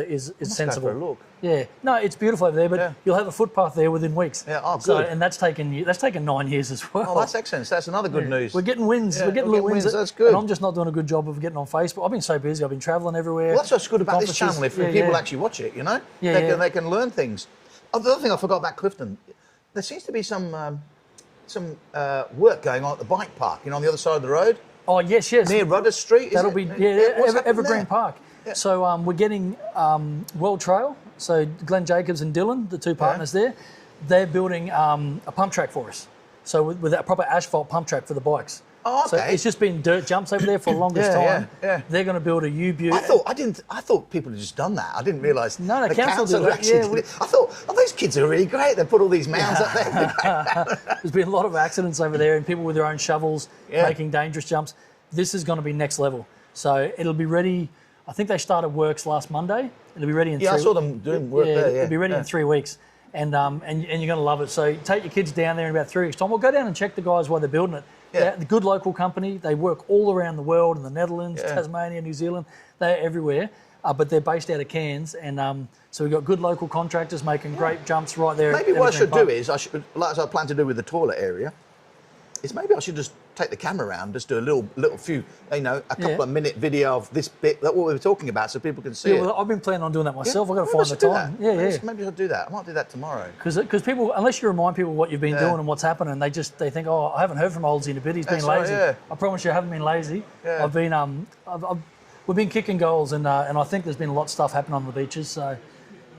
sensible. Go for a look. Yeah. No, it's beautiful over there, but you'll have a footpath there within weeks. Yeah. Oh, good. So, and that's taken 9 years as well. Oh, that's excellent. That's another good news. We're getting wins. Yeah, we're getting little wins. That's good. And I'm just not doing a good job of getting on Facebook. I've been so busy. I've been travelling everywhere. Well, that's what's good about this channel. If people actually watch it, they can learn things. Oh, the other thing I forgot about Clifton, there seems to be some work going on at the bike park, on the other side of the road. Oh, yes. Near Rudder Street, That'll be Evergreen Park. Yeah. So we're getting World Trail. So Glenn Jacobs and Dylan, the two partners there, they're building a pump track for us. So with that proper asphalt pump track for the bikes. Oh, okay. So it's just been dirt jumps over there for the longest time. Yeah. They're going to build a U-Butte. I thought people had just done that. I didn't realise. No, the council did that. Actually did it. I thought, those kids are really great. They put all these mounds up there. There's been a lot of accidents over there, and people with their own shovels making dangerous jumps. This is going to be next level. So it'll be ready. I think they started works last Monday. It'll be ready in 3 weeks. I saw them doing work there. It'll be ready in 3 weeks. And you're going to love it. So take your kids down there in about 3 weeks' time. We'll go down and check the guys while they're building it. Yeah. The good local company. They work all around the world, in the Netherlands, Tasmania, New Zealand. They're everywhere. But they're based out of Cairns. And so we've got good local contractors making great jumps right there. Maybe what I should do is, like I plan to do with the toilet area, is maybe I should just take the camera around, just do a little few, a couple of minute video of this bit, that what we were talking about, so people can see it. Well, I've been planning on doing that myself. I've got to find the time. Maybe I'll do that. I might do that tomorrow. Because people, unless you remind people what you've been doing and what's happening, they think, oh, I haven't heard from Oldsy in a bit. He's been lazy. Right, I promise you, I haven't been lazy. Yeah. I've been, we've been kicking goals, and I think there's been a lot of stuff happening on the beaches. So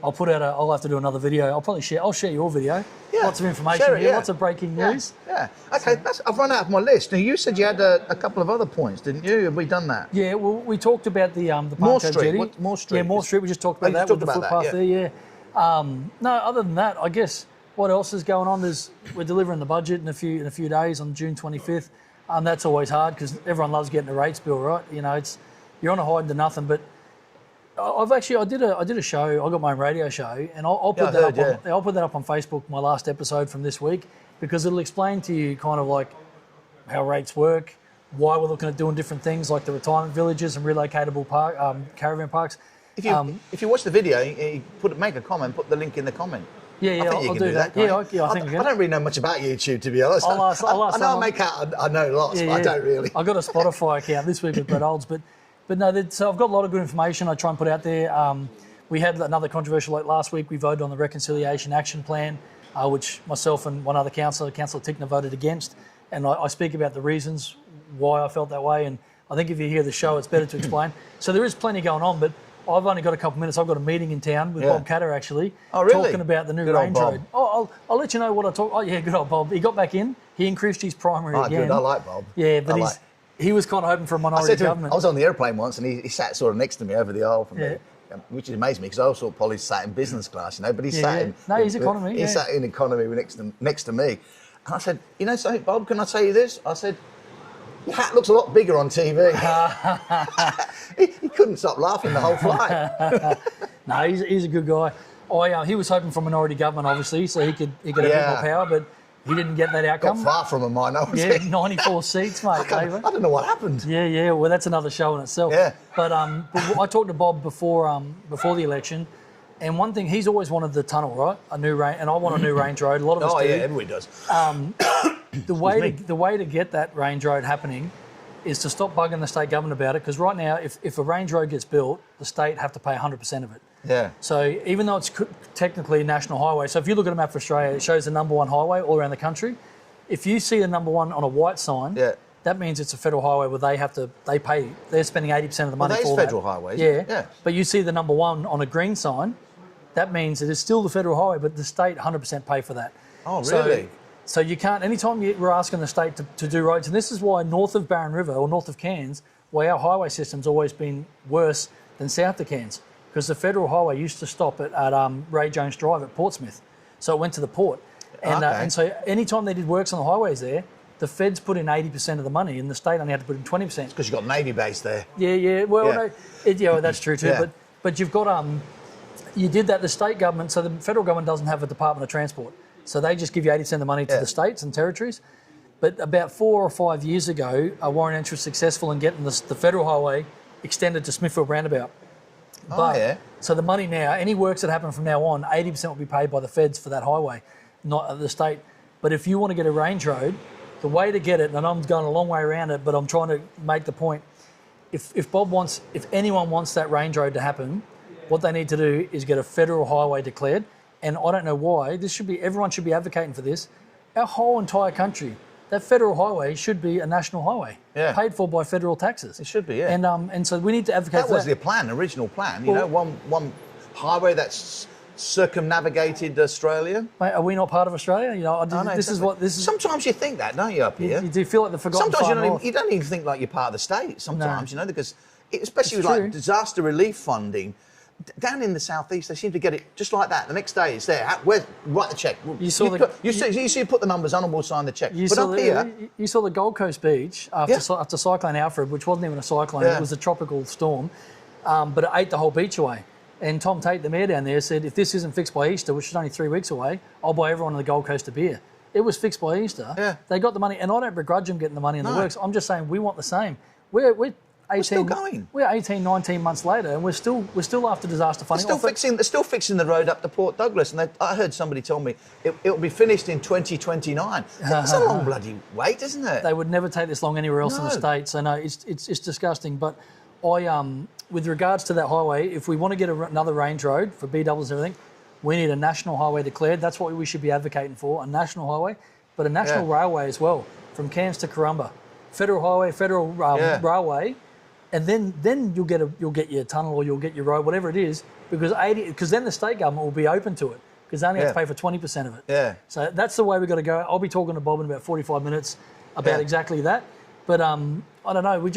I'll have to do another video. I'll share your video. Yeah. Lots of information here. Lots of breaking news. Yeah. Okay. I've run out of my list. Now you said you had a couple of other points, didn't you? Have we done that? Yeah. Well, we talked about the Moore Street. Jetty. Moore Street. Yeah, Moore Street. We just talked about that with the footpath there. Yeah. No, other than that, I guess what else is going on? We're delivering the budget in a few days on June 25th. That's always hard because everyone loves getting a rates bill, right? You're on a hide into nothing, but. I did a show. I got my own radio show, and I'll put that up. I'll put that up on Facebook. My last episode from this week, because it'll explain to you kind of like how rates work, why we're looking at doing different things like the retirement villages and relocatable caravan parks. If you watch the video, you make a comment. Put the link in the comment. Yeah, I'll do that. I think I can. I don't really know much about YouTube, to be honest. I'll ask I know I know lots, but I don't really. I got a Spotify account this week with Brett Olds, but no, so I've got a lot of good information I try and put out there. We had another controversial like last week. We voted on the Reconciliation Action Plan, which myself and one other councillor, Councillor Tickner, voted against. and I speak about the reasons why I felt that way. And I think if you hear the show, it's better to explain. So there is plenty going on, but I've only got a couple of minutes. I've got a meeting in town with Bob Catter, actually. Oh, really? Talking about the new Good Range old Road. Oh, I'll let you know what I talk. Oh, yeah, good old Bob. He got back in. He increased his primary again. Good. I like Bob. Yeah, but he was kind of hoping for a minority government. I was on the airplane once, and he sat sort of next to me over the aisle from me, which amazed me because I always thought Polly sat in business class, but he sat in. No, he's economy. He sat in economy next to me, and I said, something, Bob? Can I tell you this? I said, your hat looks a lot bigger on TV. he couldn't stop laughing the whole flight. No, he's a good guy. He was hoping for minority government, obviously, so he could have a bit more power, but he didn't get that outcome. Got far from a minority. Yeah, 94 seats, mate. I don't know what happened. Yeah. Well, that's another show in itself. Yeah. But I talked to Bob before the election, and one thing, he's always wanted the tunnel, right? A new range, and I want a new range road. A lot of us do. Yeah, everybody does. The way to get that range road happening is to stop bugging the state government about it, because right now, if a range road gets built, the state have to pay 100% of it. Yeah. So even though it's technically a national highway, so if you look at a map for Australia, it shows the #1 highway all around the country. If you see the #1 on a white sign, that means it's a federal highway where they're spending 80% of the money for that. Federal highways. Yeah. But you see the #1 on a green sign, that means it is still the federal highway, but the state 100% pay for that. Oh, really? So you can't, anytime we're asking the state to do roads, and this is why north of Barron River or north of Cairns, why our highway system's always been worse than south of Cairns, because the federal highway used to stop at Ray Jones Drive at Portsmouth. So it went to the port. And so anytime they did works on the highways there, the feds put in 80% of the money and the state only had to put in 20%. Because you've got Navy base there. Yeah. Well, no, that's true too. Yeah. But you've got, you did that, the state government, so the federal government doesn't have a Department of Transport. So they just give you 80% of the money to the states and territories. But about 4 or 5 years ago, Warren Entsch was successful in getting the federal highway extended to Smithfield Roundabout. So the money now, any works that happen from now on, 80% will be paid by the feds for that highway, not the state. But if you want to get a range road, the way to get it, and I'm going a long way around it, but I'm trying to make the point, if anyone wants that range road to happen, what they need to do is get a federal highway declared. And I don't know why, everyone should be advocating for this. Our whole entire country, that federal highway should be a national highway, paid for by federal taxes. It should be, yeah. And so we need to advocate for that. That was the plan, original plan. One highway that's circumnavigated Australia. Mate, are we not part of Australia? This is. Sometimes you think that, don't you, up here? You do feel like the forgotten. Sometimes you don't even think like you're part of the state. Sometimes, because especially with like disaster relief funding. Down in the southeast, they seem to get it just like that. The next day, it's there. Write the check. You put the numbers on, and we'll sign the check. You saw the Gold Coast beach after Cyclone Alfred, which wasn't even a cyclone; it was a tropical storm, but it ate the whole beach away. And Tom Tate, the mayor down there, said, "If this isn't fixed by Easter, which is only 3 weeks away, I'll buy everyone on the Gold Coast a beer." It was fixed by Easter. Yeah. They got the money, and I don't begrudge them getting the money in the works. I'm just saying we want the same. We're still going. We're 18, 19 months later, and we're still after disaster funding. They're still fixing the road up to Port Douglas, and I heard somebody tell me it'll be finished in 2029. That's a long bloody wait, isn't it? They would never take this long anywhere else in the state. So no, it's disgusting. But with regards to that highway, if we want to get another range road for B doubles and everything, we need a national highway declared. That's what we should be advocating for, a national highway, but a national railway as well, from Cairns to Kewarra. Federal highway, federal railway. And then you'll get your tunnel or you'll get your road, whatever it is, because then the state government will be open to it, because they only have to pay for 20% of it. Yeah. So that's the way we've got to go. I'll be talking to Bob in about 45 minutes about exactly that. But I don't know.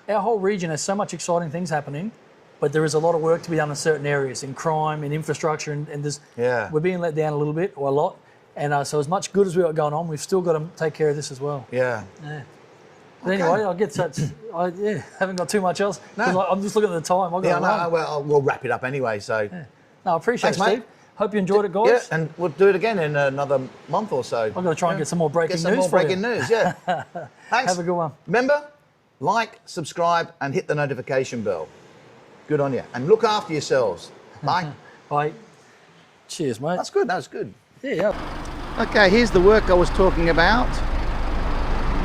Our whole region has so much exciting things happening, but there is a lot of work to be done in certain areas, in crime, in infrastructure, and we're being let down a little bit or a lot. And so as much good as we've got going on, we've still got to take care of this as well. Yeah. But anyway, I get such. Haven't got too much else. No. I'm just looking at the time. Well, we'll wrap it up anyway. So. Yeah. No, I appreciate it, Steve. Mate. Hope you enjoyed it, guys. Yeah, and we'll do it again in another month or so. I've got to try and get some more breaking news. Yeah. Thanks. Have a good one. Remember, like, subscribe, and hit the notification bell. Good on you. And look after yourselves. Bye. Bye. Cheers, mate. That's good. That was good. Yeah. Okay, here's the work I was talking about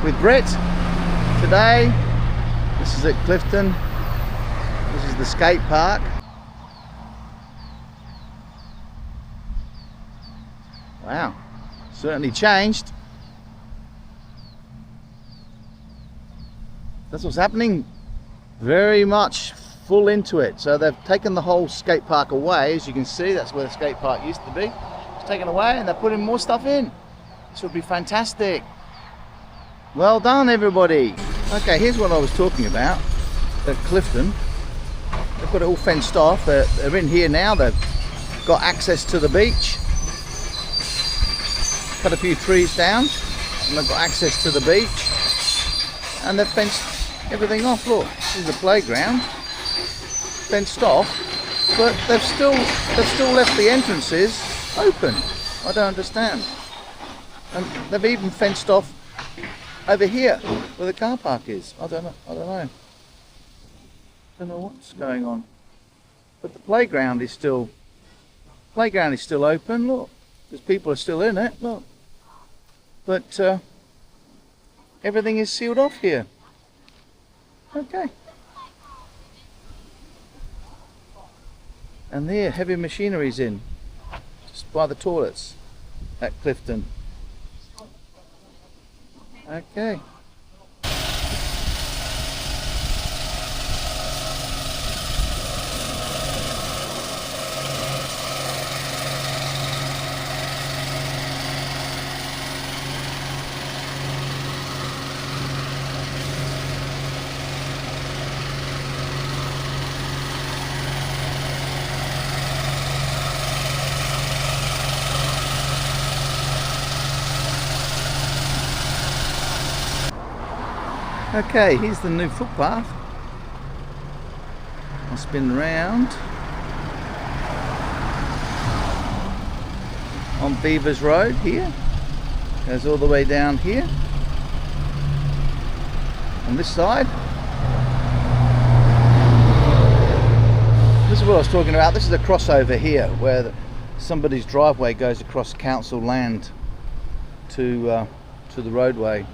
with Brett. Today, this is at Clifton. This is the skate park. Wow, certainly changed. That's what's happening. Very much full into it. So they've taken the whole skate park away. As you can see, that's where the skate park used to be. It's taken away and they're putting more stuff in. This would be fantastic. Well done, everybody. Okay, here's what I was talking about at Clifton. They've got it all fenced off. They're in here now. They've got access to the beach. Cut a few trees down and they've got access to the beach. And they've fenced everything off. Look, this is the playground. Fenced off, but they've still left the entrances open. I don't understand. And they've even fenced off over here where the car park is. I don't know. I don't know what's going on. But the playground is still open. Look, because people are still in it. Look, but everything is sealed off here. Okay. And there, heavy machinery's in, just by the toilets at Clifton. Okay. Okay, here's the new footpath. I'll spin round on Beavers Road here. Goes all the way down here. On this side. This is what I was talking about. This is a crossover here where somebody's driveway goes across council land to the roadway.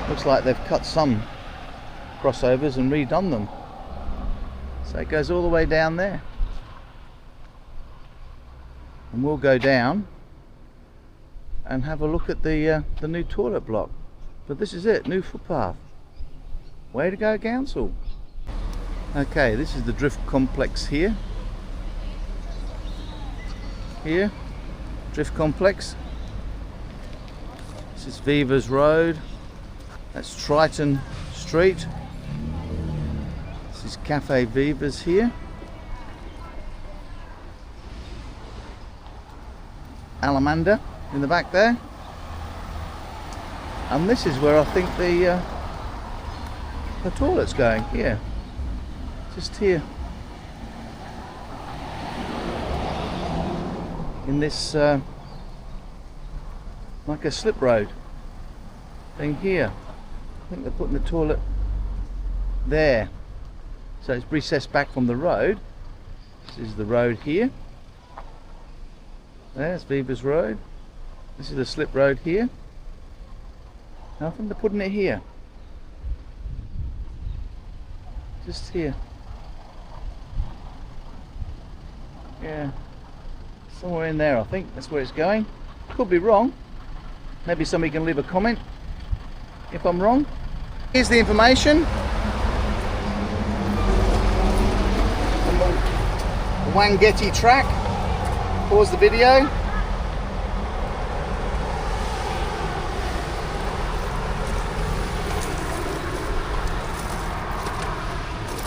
Looks like they've cut some crossovers and redone them. So it goes all the way down there. And we'll go down and have a look at the new toilet block. But this is it, new footpath. Way to go, council. Okay, this is the drift complex here. Here, drift complex. This is Beavers Road. That's Triton Street. This is Cafe Beavers here. Alamander in the back there. And this is where I think the toilet's going, here. Just here. In this, like a slip road thing here. I think they're putting the toilet there. So it's recessed back from the road. This is the road here. There's Beavers Road. This is the slip road here. And I think they're putting it here. Just here. Yeah. Somewhere in there, I think. That's where it's going. Could be wrong. Maybe somebody can leave a comment if I'm wrong. Here's the information. On the Wangetti track. Pause the video.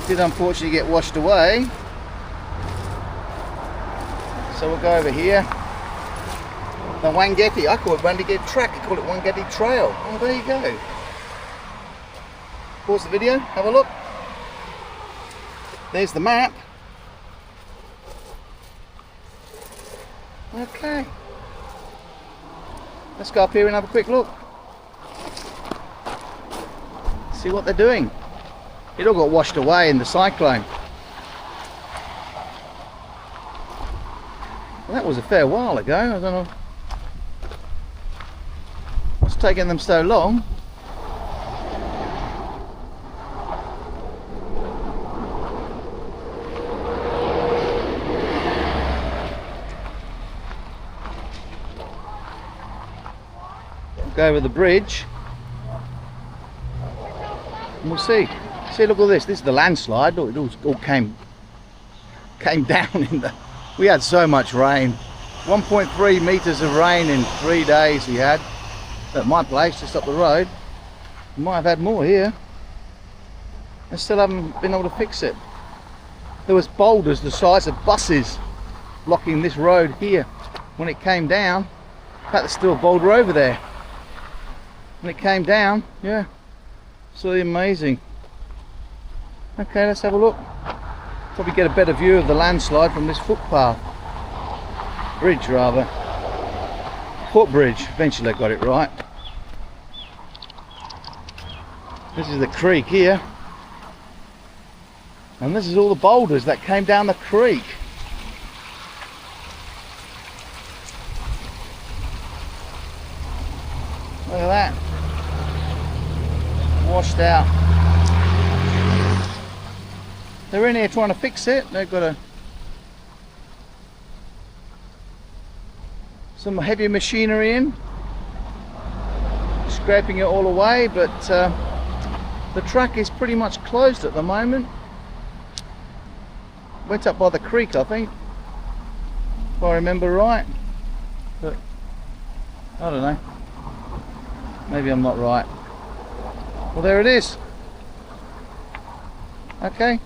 Did unfortunately get washed away. So we'll go over here. The Wangetti, I call it Wangetti Track, I call it Wangetti Trail. Oh, there you go. Pause the video, have a look. There's the map. Okay. Let's go up here and have a quick look. See what they're doing. It all got washed away in the cyclone. Well, that was a fair while ago, I don't know. What's taking them so long? look over the bridge and we'll see. See, look at this. This is the landslide. Look, it all came down in the... We had so much rain. 1.3 meters of rain in 3 days we had at my place just up the road. We might have had more here. I still haven't been able to fix it. There was boulders the size of buses blocking this road here when it came down. In fact, there's still a boulder over there. When it came down, yeah, absolutely amazing. Okay, let's have a look. Probably get a better view of the landslide from this footpath. Bridge, rather. Footbridge. Eventually I got it right. This is the creek here. And this is all the boulders that came down the creek. Look at that. Washed out. They're in here trying to fix it. They've got some heavy machinery in, scraping it all away, but the track is pretty much closed at the moment. Went up by the creek, I think, if I remember right, but I don't know, maybe I'm not right. Well, there it is. Okay.